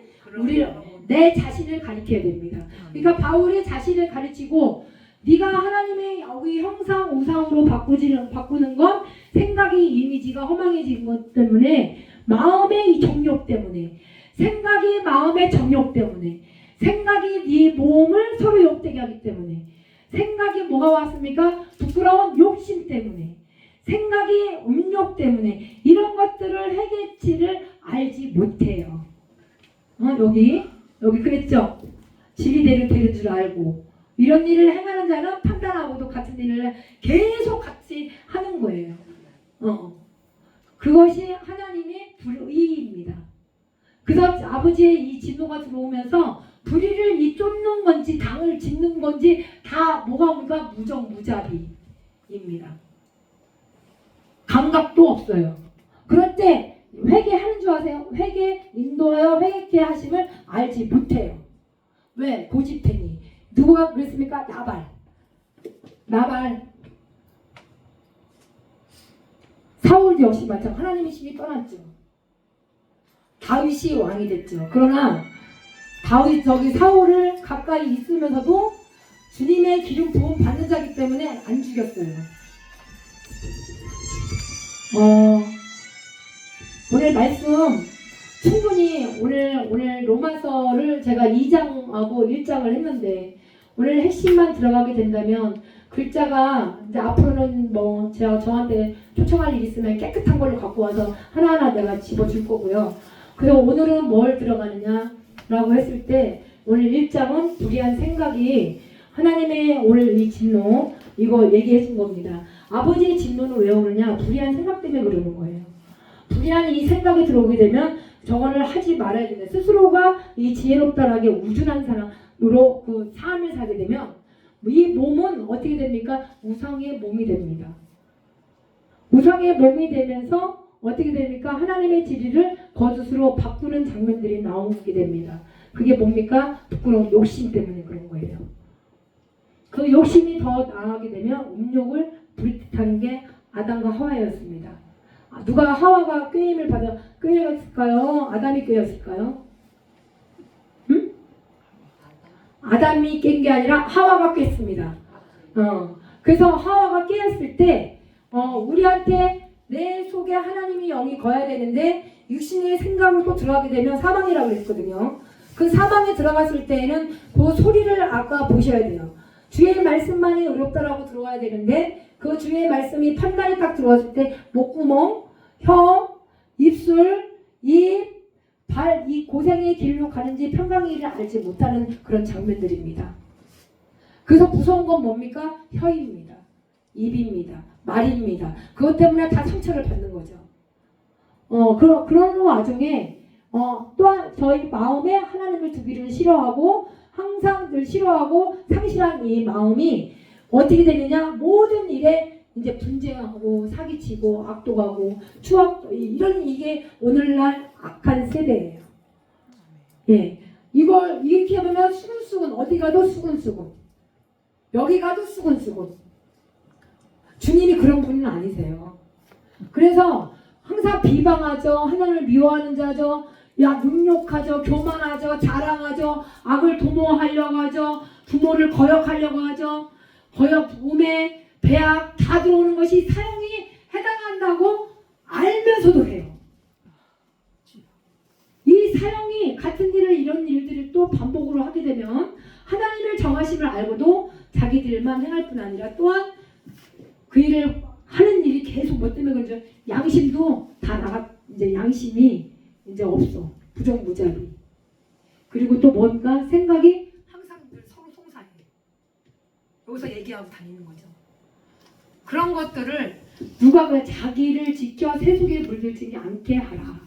Speaker 5: 내 자신을 가리켜야 됩니다. 그러니까 바울이 자신을 가르치고 네가 하나님의 여기 형상 우상으로 바꾸는 건 생각이 이미지가 허망해진 것 때문에 마음의 이 정욕 때문에 생각이 마음의 정욕 때문에 생각이 네 몸을 서로 욕되게 하기 때문에 생각이 뭐가 왔습니까? 부끄러운 욕심 때문에 생각이 음욕 때문에 이런 것들을 해결치를 알지 못해요. 여기 그랬죠? 진리 되는 줄 알고 이런 일을 행하는 자는 판단하고도 같은 일을 계속 같이 하는 거예요. 그것이 하나님의 불의입니다. 그래서 아버지의 이 진노가 들어오면서 불의를 이 쫓는 건지 당을 짓는 건지 다 뭐가 뭡니까? 무자비입니다. 감각도 없어요. 그럴 때 회개하는 줄 아세요? 인도하여 회개케 하심을 알지 못해요. 왜? 고집탱이. 누가 그랬습니까? 나발. 사울 역시 마찬가지. 하나님의 신이 떠났죠. 다윗이 왕이 됐죠. 그러나 사울을 가까이 있으면서도 주님의 기름 부음 받는 자이기 때문에 안 죽였어요. 오늘 말씀 충분히 오늘 로마서를 제가 2장하고 1장을 했는데 오늘 핵심만 들어가게 된다면 글자가 이제 앞으로는 뭐 제가 저한테 초청할 일 있으면 깨끗한 걸로 갖고 와서 하나하나 내가 집어줄 거고요. 그래서 오늘은 뭘 들어가느냐라고 했을 때 오늘 1장은 불의한 생각이 하나님의 오늘 이 진노 이거 얘기해 준 겁니다. 아버지의 진노는 왜 오느냐? 불의한 생각 때문에 그러는 거예요. 불의한 이 생각이 들어오게 되면 저거를 하지 말아야 된다. 스스로가 이 지혜롭다라게 우준한 사람으로 그 삶을 살게 되면 이 몸은 어떻게 됩니까? 우상의 몸이 됩니다. 우상의 몸이 되면서 어떻게 됩니까? 하나님의 진리를 거짓으로 바꾸는 장면들이 나오게 됩니다. 그게 뭡니까? 부끄러운 욕심 때문에 그런 거예요. 그 욕심이 더 나아가게 되면 음욕을 부릿하는 게 아담과 하와였습니다. 누가 하와가 꾀임을 받아 꾀였을까요? 아담이 꾀였을까요? 응? 아담이 깬 게 아니라 하와가 깼습니다. 그래서 하와가 깨었을 때 우리한테 내 속에 하나님이 영이 거야 되는데 육신의 생각을 또 들어가게 되면 사망이라고 했거든요. 그 사망에 들어갔을 때에는 그 소리를 아까 보셔야 돼요. 주의 말씀만이 의롭다라고 들어와야 되는데 그 주의 말씀이 판단이 딱 들어왔을 때 목구멍, 혀, 입술, 입, 발, 이 고생의 길로 가는지 평강의 일을 알지 못하는 그런 장면들입니다. 그래서 무서운 건 뭡니까? 혀입니다. 입입니다. 말입니다. 그것 때문에 다 상처를 받는 거죠. 그런 와중에 또한 저희 마음에 하나님을 두기를 싫어하고 항상 늘 싫어하고 상실한 이 마음이 어떻게 되느냐? 모든 일에 이제 분쟁하고 사기치고 악독하고 추악 이런 이게 오늘날 악한 세대예요. 예, 이걸 이렇게 하면 수근수근 어디 가도 수근수근 여기 가도 수근수근. 주님이 그런 분은 아니세요. 그래서 항상 비방하죠. 하나님을 미워하는 자죠. 능욕하죠. 교만하죠. 자랑하죠. 악을 도모하려고 하죠. 부모를 거역하려고 하죠. 거역, 우매, 배악 다 들어오는 것이 사형이 해당한다고 알면서도 해요. 이 사형이 같은 일을 이런 일들을 또 반복으로 하게 되면 하나님의 정하심을 알고도 자기들만 행할 뿐 아니라 또한 그 일을 하는 일이 계속 뭐 때문에 그런지 양심도 다 나가 이제 양심이 이제 없어. 부정부자리. 그리고 또 뭔가 생각이 항상 서로 송사해. 여기서 얘기하고 다니는 거죠. 그런 것들을 누가 그 자기를 지켜 세속에 물들지 않게 하라.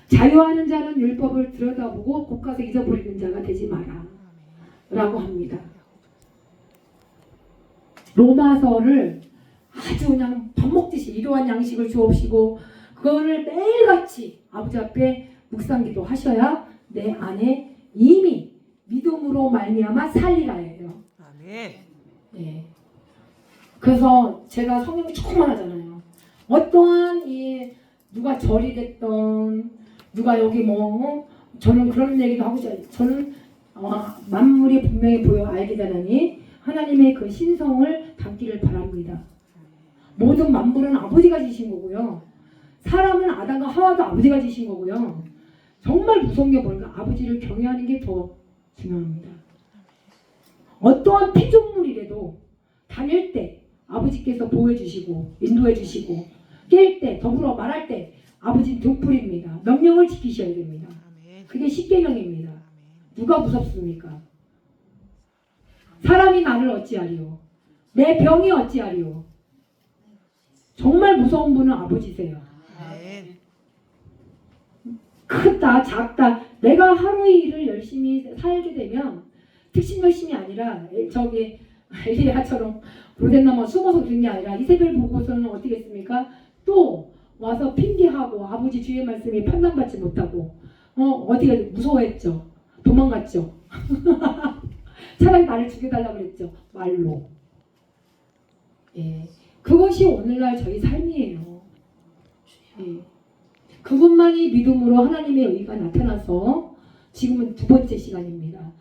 Speaker 5: 자유하는 자는 율법을 들여다보고 곳가서 잊어버리는 자가 되지 마라. 라고 합니다. 로마서를 아주 그냥 밥 먹듯이 이러한 양식을 주옵시고 그거를 매일같이 아버지 앞에 묵상기도 하셔야 내 안에 이미 믿음으로 말미암아 살리라예요.
Speaker 2: 아멘.
Speaker 5: 예. 그래서 제가 성경 조금만 하잖아요. 어떠한 이 누가 절이 됐던 누가 여기 저는 그런 얘기도 하고 저는 만물이 분명히 보여 알게 되나니 하나님의 그 신성을 담기를 바랍니다. 모든 만물은 아버지가 지신 거고요. 사람은 아담과 하와도 아버지가 지신 거고요. 정말 무서운 게 뭔가 아버지를 경외하는 게 더 중요합니다. 어떠한 피조물이라도 다닐 때 아버지께서 보호해 주시고 인도해 주시고 깰 때 더불어 말할 때 아버지 등불입니다. 명령을 지키셔야 됩니다. 그게 십계명입니다. 누가 무섭습니까? 사람이 나를 어찌하리요? 내 병이 어찌하리요? 정말 무서운 분은 아버지세요. 크다 작다 내가 하루의 일을 열심히 살게 되면 특신 열심이 아니라 저기 엘리야처럼 로덴나무 숨어서 그런 게 아니라 이세벨 보고서는 어떻게 했습니까? 또 와서 핑계하고 아버지 주의 말씀이 판단받지 못하고 어디가 무서워했죠. 도망갔죠. 차라리 나를 죽여달라고 그랬죠. 말로. 예, 그것이 오늘날 저희 삶이에요. 예. 그것만이 믿음으로 하나님의 의가 나타나서 지금은 두 번째 시간입니다.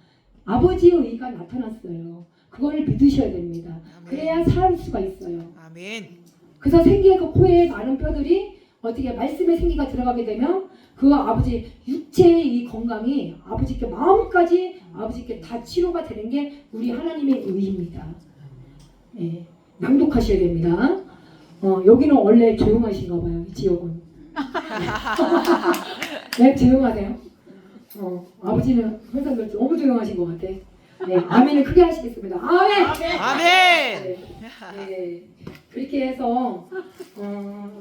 Speaker 5: 아버지의 의가 나타났어요. 그거를 믿으셔야 됩니다. 그래야 살 수가 있어요.
Speaker 2: 아멘.
Speaker 5: 그래서 생기의 그 코에 많은 뼈들이 어떻게 말씀의 생기가 들어가게 되면 그 아버지 육체의 이 건강이 아버지께 마음까지 아버지께 다 치료가 되는 게 우리 하나님의 의입니다. 예, 낭독하셔야 됩니다. 여기는 원래 조용하신가 봐요. 이 지역은. 네, 조용하세요. 아버지는 항상 너무 조용하신 것 같아. 네, 아멘을 크게 하시겠습니다. 아멘.
Speaker 2: 아멘.
Speaker 5: 네, 네. 그렇게 해서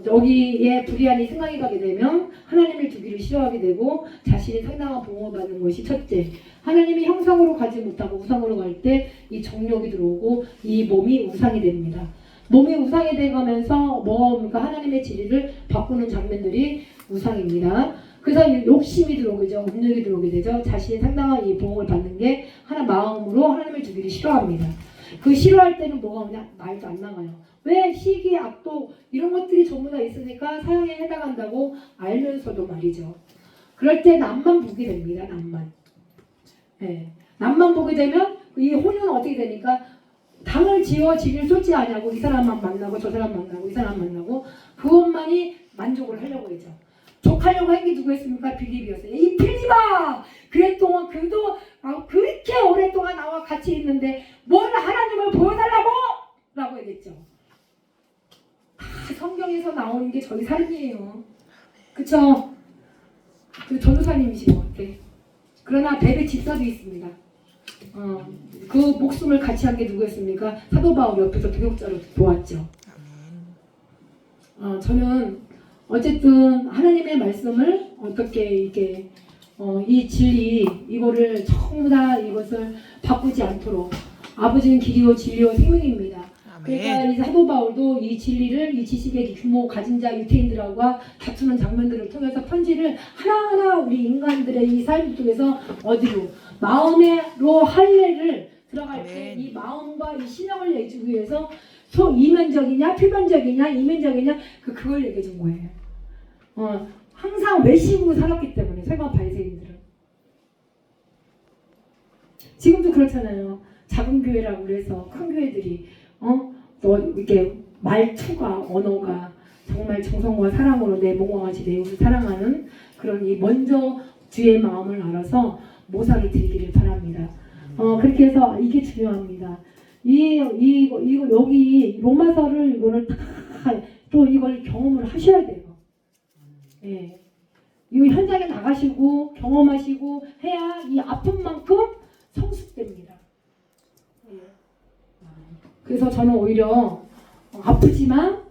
Speaker 5: 여기에 불의한이 승강이 가게 되면 하나님을 두기를 싫어하게 되고 자신이 상당한 보호를 받는 것이 첫째. 하나님이 형상으로 가지 못하고 우상으로 갈 때 이 정욕이 들어오고 이 몸이 우상이 됩니다. 몸이 우상이 돼가면서 뭡니까? 하나님의 진리를 바꾸는 장면들이 우상입니다. 그래서 욕심이 들어오게 되죠. 음욕이 들어오게 되죠. 자신이 상당한 이 보응을 받는 게 마음으로 하나님을 두기를 싫어합니다. 그 싫어할 때는 뭐가 오냐? 말도 안 나가요. 왜? 시기, 악독 이런 것들이 전부 다 있으니까 사형에 해당한다고 알면서도 말이죠. 그럴 때 남만 보게 됩니다. 남만. 네. 남만 보게 되면 이 혼은 어떻게 되니까 당을 지어 지를 쏟지 않냐고 이 사람만 만나고 저 사람 만나고 이 사람 만나고 그것만이 만족을 하려고 했죠. 족하려고 한 게 누구였습니까? 빌립이었어요. 이 빌립아! 그랬동안 그도 그렇게 오랫동안 나와 같이 있는데 뭘 하나님을 보여달라고! 라고 얘기했죠. 다 성경에서 나오는 게 저희 삶이에요. 그쵸? 그 전도사님이신 것 같아. 그러나 베베 집사도 있습니다. 그 목숨을 같이 한 게 누구였습니까? 사도 바울 옆에서 동역자로 도왔죠. 저는 어쨌든 하나님의 말씀을 어떻게 이게 이 진리 이거를 전부 다 이것을 바꾸지 않도록 아버지는 길이요 진리요 생명입니다. 그러니까 이 사도 바울도 이 진리를 이 지식의 규모 가진 자 유태인들하고 다투는 장면들을 통해서 편지를 하나하나 우리 인간들의 이 삶 속에서 어디로 마음으로 할례를 들어갈 때 이 마음과 이 신앙을 내주기 위해서 이면적이냐 표면적이냐 이면적이냐 그걸 얘기해 준 거예요. 항상 외식으로 살았기 때문에 설마 바리새인들은 지금도 그렇잖아요. 작은 교회라고 그래서 큰 교회들이 너 이렇게 말투가 언어가 정말 정성과 사랑으로 내 몸과 같이 내 이웃을 사랑하는 그런 이 먼저 주의 마음을 알아서 모사를 드리기를 바랍니다. 그렇게 해서 이게 중요합니다. 이거 여기 로마서를 이거를 또 이걸 경험을 하셔야 돼요. 예. 이거 현장에 나가시고 경험하시고 해야 이 아픈 만큼 성숙됩니다. 예. 그래서 저는 오히려 아프지만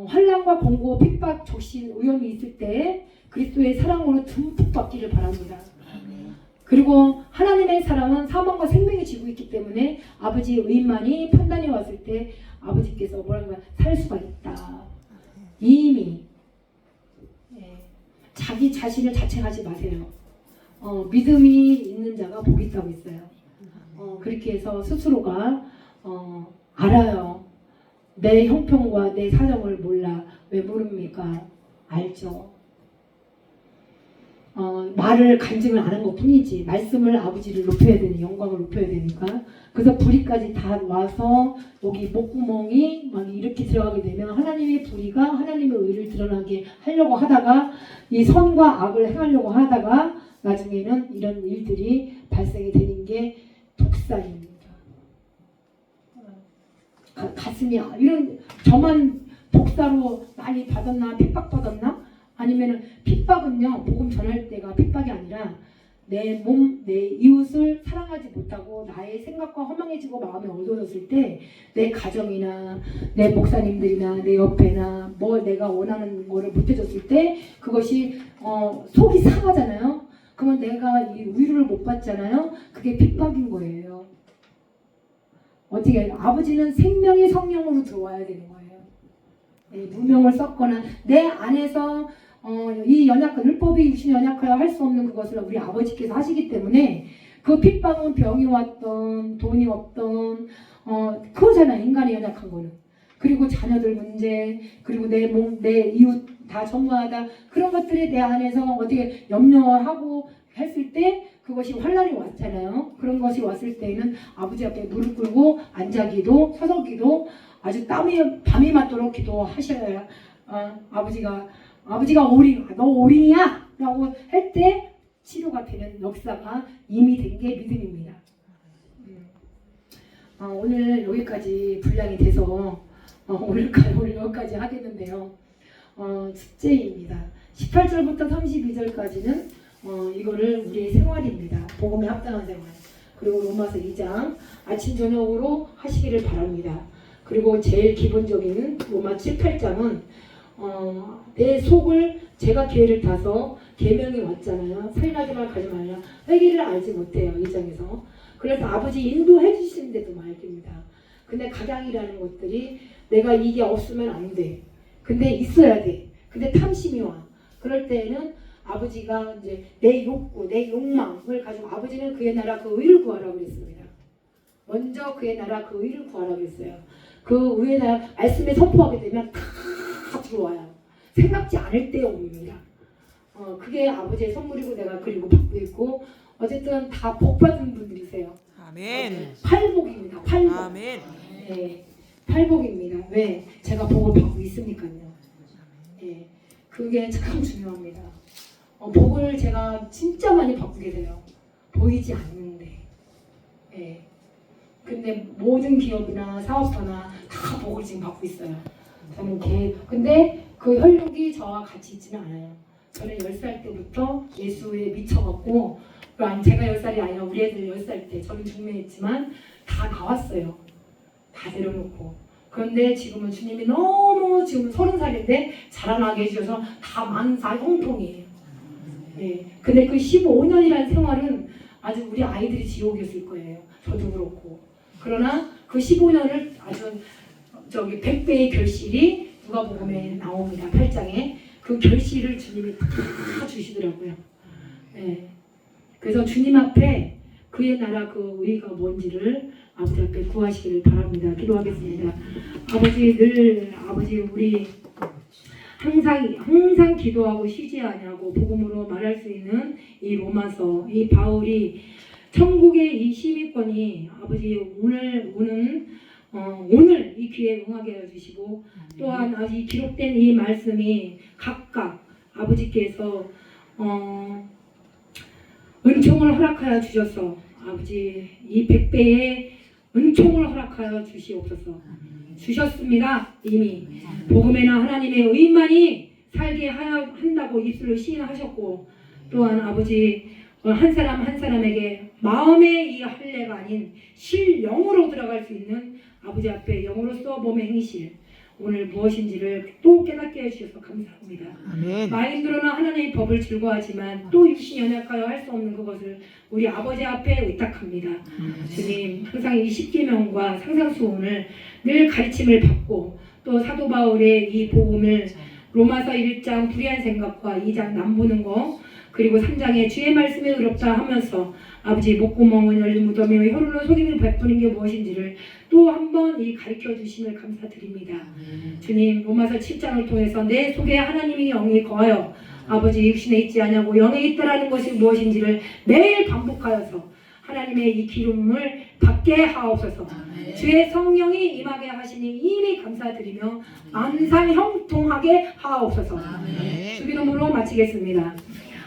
Speaker 5: 환난과 권고, 핍박, 적신, 위험이 있을 때 그리스도의 사랑으로 듬뿍 받기를 바랍니다. 그리고 하나님의 사랑은 사망과 생명이 지고 있기 때문에 아버지의 의만이 판단이 왔을 때 아버지께서 뭐라고 살 수가 있다. 이미 자기 자신을 자책하지 마세요. 믿음이 있는 자가 복이 있다고 했어요. 그렇게 해서 스스로가 알아요. 내 형편과 내 사정을 몰라. 왜 모릅니까? 알죠. 말을 간증을 안 한 것 뿐이지 말씀을 아버지를 높여야 되니 영광을 높여야 되니까 그래서 불의까지 다 와서 여기 목구멍이 막 이렇게 들어가게 되면 하나님의 불의가 하나님의 의를 드러나게 하려고 하다가 이 선과 악을 행하려고 하다가 나중에는 이런 일들이 발생이 되는 게 독사입니다. 가슴이 이런 저만 독사로 많이 받았나 핍박받았나? 아니면은 핍박은요 복음 전할 때가 핍박이 아니라 내 몸, 내 이웃을 사랑하지 못하고 나의 생각과 허망해지고 마음이 어두워졌을 때 내 가정이나 내 목사님들이나 내 옆에나 뭐 내가 원하는 거를 못해줬을 때 그것이 속이 상하잖아요. 그러면 내가 이 위로를 못 받잖아요. 그게 핍박인 거예요. 어떻게 아버지는 생명의 성령으로 들어와야 되는 거예요. 네, 무명을 썼거나 내 안에서 이 연약한 율법이 주신 연약하여 할 수 없는 그것을 우리 아버지께서 하시기 때문에 그 핍박은 병이 왔던 돈이 없던 그거잖아 인간의 연약한 거는. 그리고 자녀들 문제 그리고 내 몸, 내 이웃 다 전무하다 그런 것들에 내 안에서 어떻게 염려하고 했을 때 그것이 환난이 왔잖아요. 그런 것이 왔을 때는 아버지 앞에 무릎 꿇고 앉아기도 서서기도 아주 땀이 밤이 맞도록 기도하셔야 아버지가 너 올인이야 라고 할 때 치료가 되는 역사가 이미 된 게 믿음입니다. 오늘 여기까지 분량이 돼서 오늘 여기까지 하겠는데요. 숙제입니다. 18절부터 32절까지는 이거를 우리의 생활입니다. 복음에 합당한 생활. 그리고 로마서 2장 아침 저녁으로 하시기를 바랍니다. 그리고 제일 기본적인 로마 7, 8장은 내 속을 제가 기회를 타서 계명이 왔잖아요. 살인하지 말라 가지 말라. 회개를 알지 못해요. 2장에서. 그래서 아버지 인도해 주시는데도 말입니다. 근데 각양이라는 것들이 내가 이게 없으면 안 돼. 근데 있어야 돼. 근데 탐심이 와. 그럴 때에는 아버지가 이제 내 욕구, 내 욕망을 가지고 아버지는 그의 나라 그 의를 구하라고 그랬습니다. 먼저 그의 나라 그 의를 구하라고 그랬어요. 그 의의 나라 말씀에 선포하게 되면 다 들어와요. 생각지 않을 때 옵니다. 그게 아버지의 선물이고 내가 그리고 받고 있고 어쨌든 다 복받은 분들이세요.
Speaker 2: 아멘.
Speaker 5: 팔복입니다. 팔복.
Speaker 2: 아멘.
Speaker 5: 네, 팔복입니다. 왜? 제가 복을 받고 있으니까요. 네, 그게 참 중요합니다. 복을 제가 진짜 많이 받게 돼요. 보이지 않는데. 네. 근데 모든 기업이나 사업가나 다 복을 지금 받고 있어요. 저는 근데 그 혈육이 저와 같이 있지는 않아요. 저는 10살 때부터 예수에 미쳐갖고 제가 10살이 아니라 우리 애들 10살 때 저는 중매했지만 다 나왔어요. 다 내려놓고 그런데 지금은 주님이 너무 지금 30살인데 자라나게 해주셔서 다 만사 형통이에요. 예. 근데 그 15년이라는 생활은 아주 우리 아이들이 지옥이었을 거예요. 저도 그렇고. 그러나 그 15년을 아주 100배의 결실이 누가복음에 나옵니다. 8장에 그 결실을 주님이 다 주시더라고요. 예. 그래서 주님 앞에 그의 나라 그 의가 뭔지를 아버지 앞에 구하시기를 바랍니다. 기도하겠습니다. 아버지 우리 항상 기도하고 쉬지 아니하고 복음으로 말할 수 있는 이 로마서, 이 바울이 천국의 이 시민권이 아버지 오늘 이 기회에 응하게 해주시고 또한 아직 기록된 이 말씀이 각각 아버지께서 은총을 허락하여 주셔서 아버지 이 100배의 은총을 허락하여 주시옵소서. 주셨습니다. 이미 복음에는 하나님의 의만이 살게 한다고 입술로 시인하셨고 또한 아버지 한 사람 한 사람에게 마음의 이 할례가 아닌 실영으로 들어갈 수 있는 아버지 앞에 영으로서 몸의 행실 오늘 무엇인지를 또 깨닫게 해주셔서 감사합니다.
Speaker 2: 아멘.
Speaker 5: 마인드로는 하나님의 법을 즐거워하지만 또 육신이 연약하여 할 수 없는 그것을 우리 아버지 앞에 의탁합니다. 주님 항상 이 십계명과 상상수훈을 늘 가르침을 받고 또 사도 바울의 이 복음을 로마서 1장 불의한 생각과 2장 남보는 거 그리고 3장에 주의 말씀이 의롭다 하면서 아버지 목구멍은 열린 무덤이요 혀로는 속임을 베푸는 게 무엇인지를 또 한 번 이 가르쳐 주심을 감사드립니다. 주님 로마서 7장을 통해서 내 속에 하나님의 영이 거하여 아버지 육신에 있지 아니하고 영에 있다라는 것이 무엇인지를 매일 반복하여서 하나님의 이 기름을 받게 하옵소서. 주의 성령이 임하게 하시니 이미 감사드리며 만사 형통하게 하옵소서. 주의 이름으로 마치겠습니다.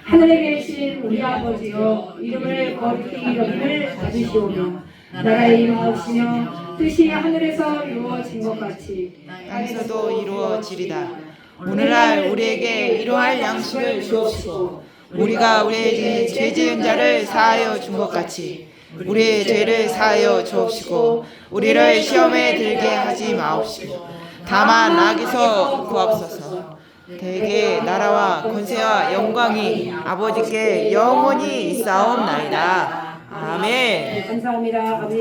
Speaker 5: 하늘에 계신 우리 아버지여 이름을 거룩히 여김을 받으시오며 나라의 임하옵시며 뜻이 하늘에서 이루어진 것 같이
Speaker 2: 땅에서도 이루어지리다. 오늘날 우리에게 이러할 양식을 주옵시고 우리가 우리의 죄 지은 자를 사하여 준 것 같이 우리의 죄를 사하여 주옵시고 우리를 시험에 들게 하지 마옵시고 다만 악에서 구하옵소서. 대개 나라와 권세와 영광이 아버지께 영원히 있사옵나이다. 아멘.
Speaker 5: 감사합니다. 아버지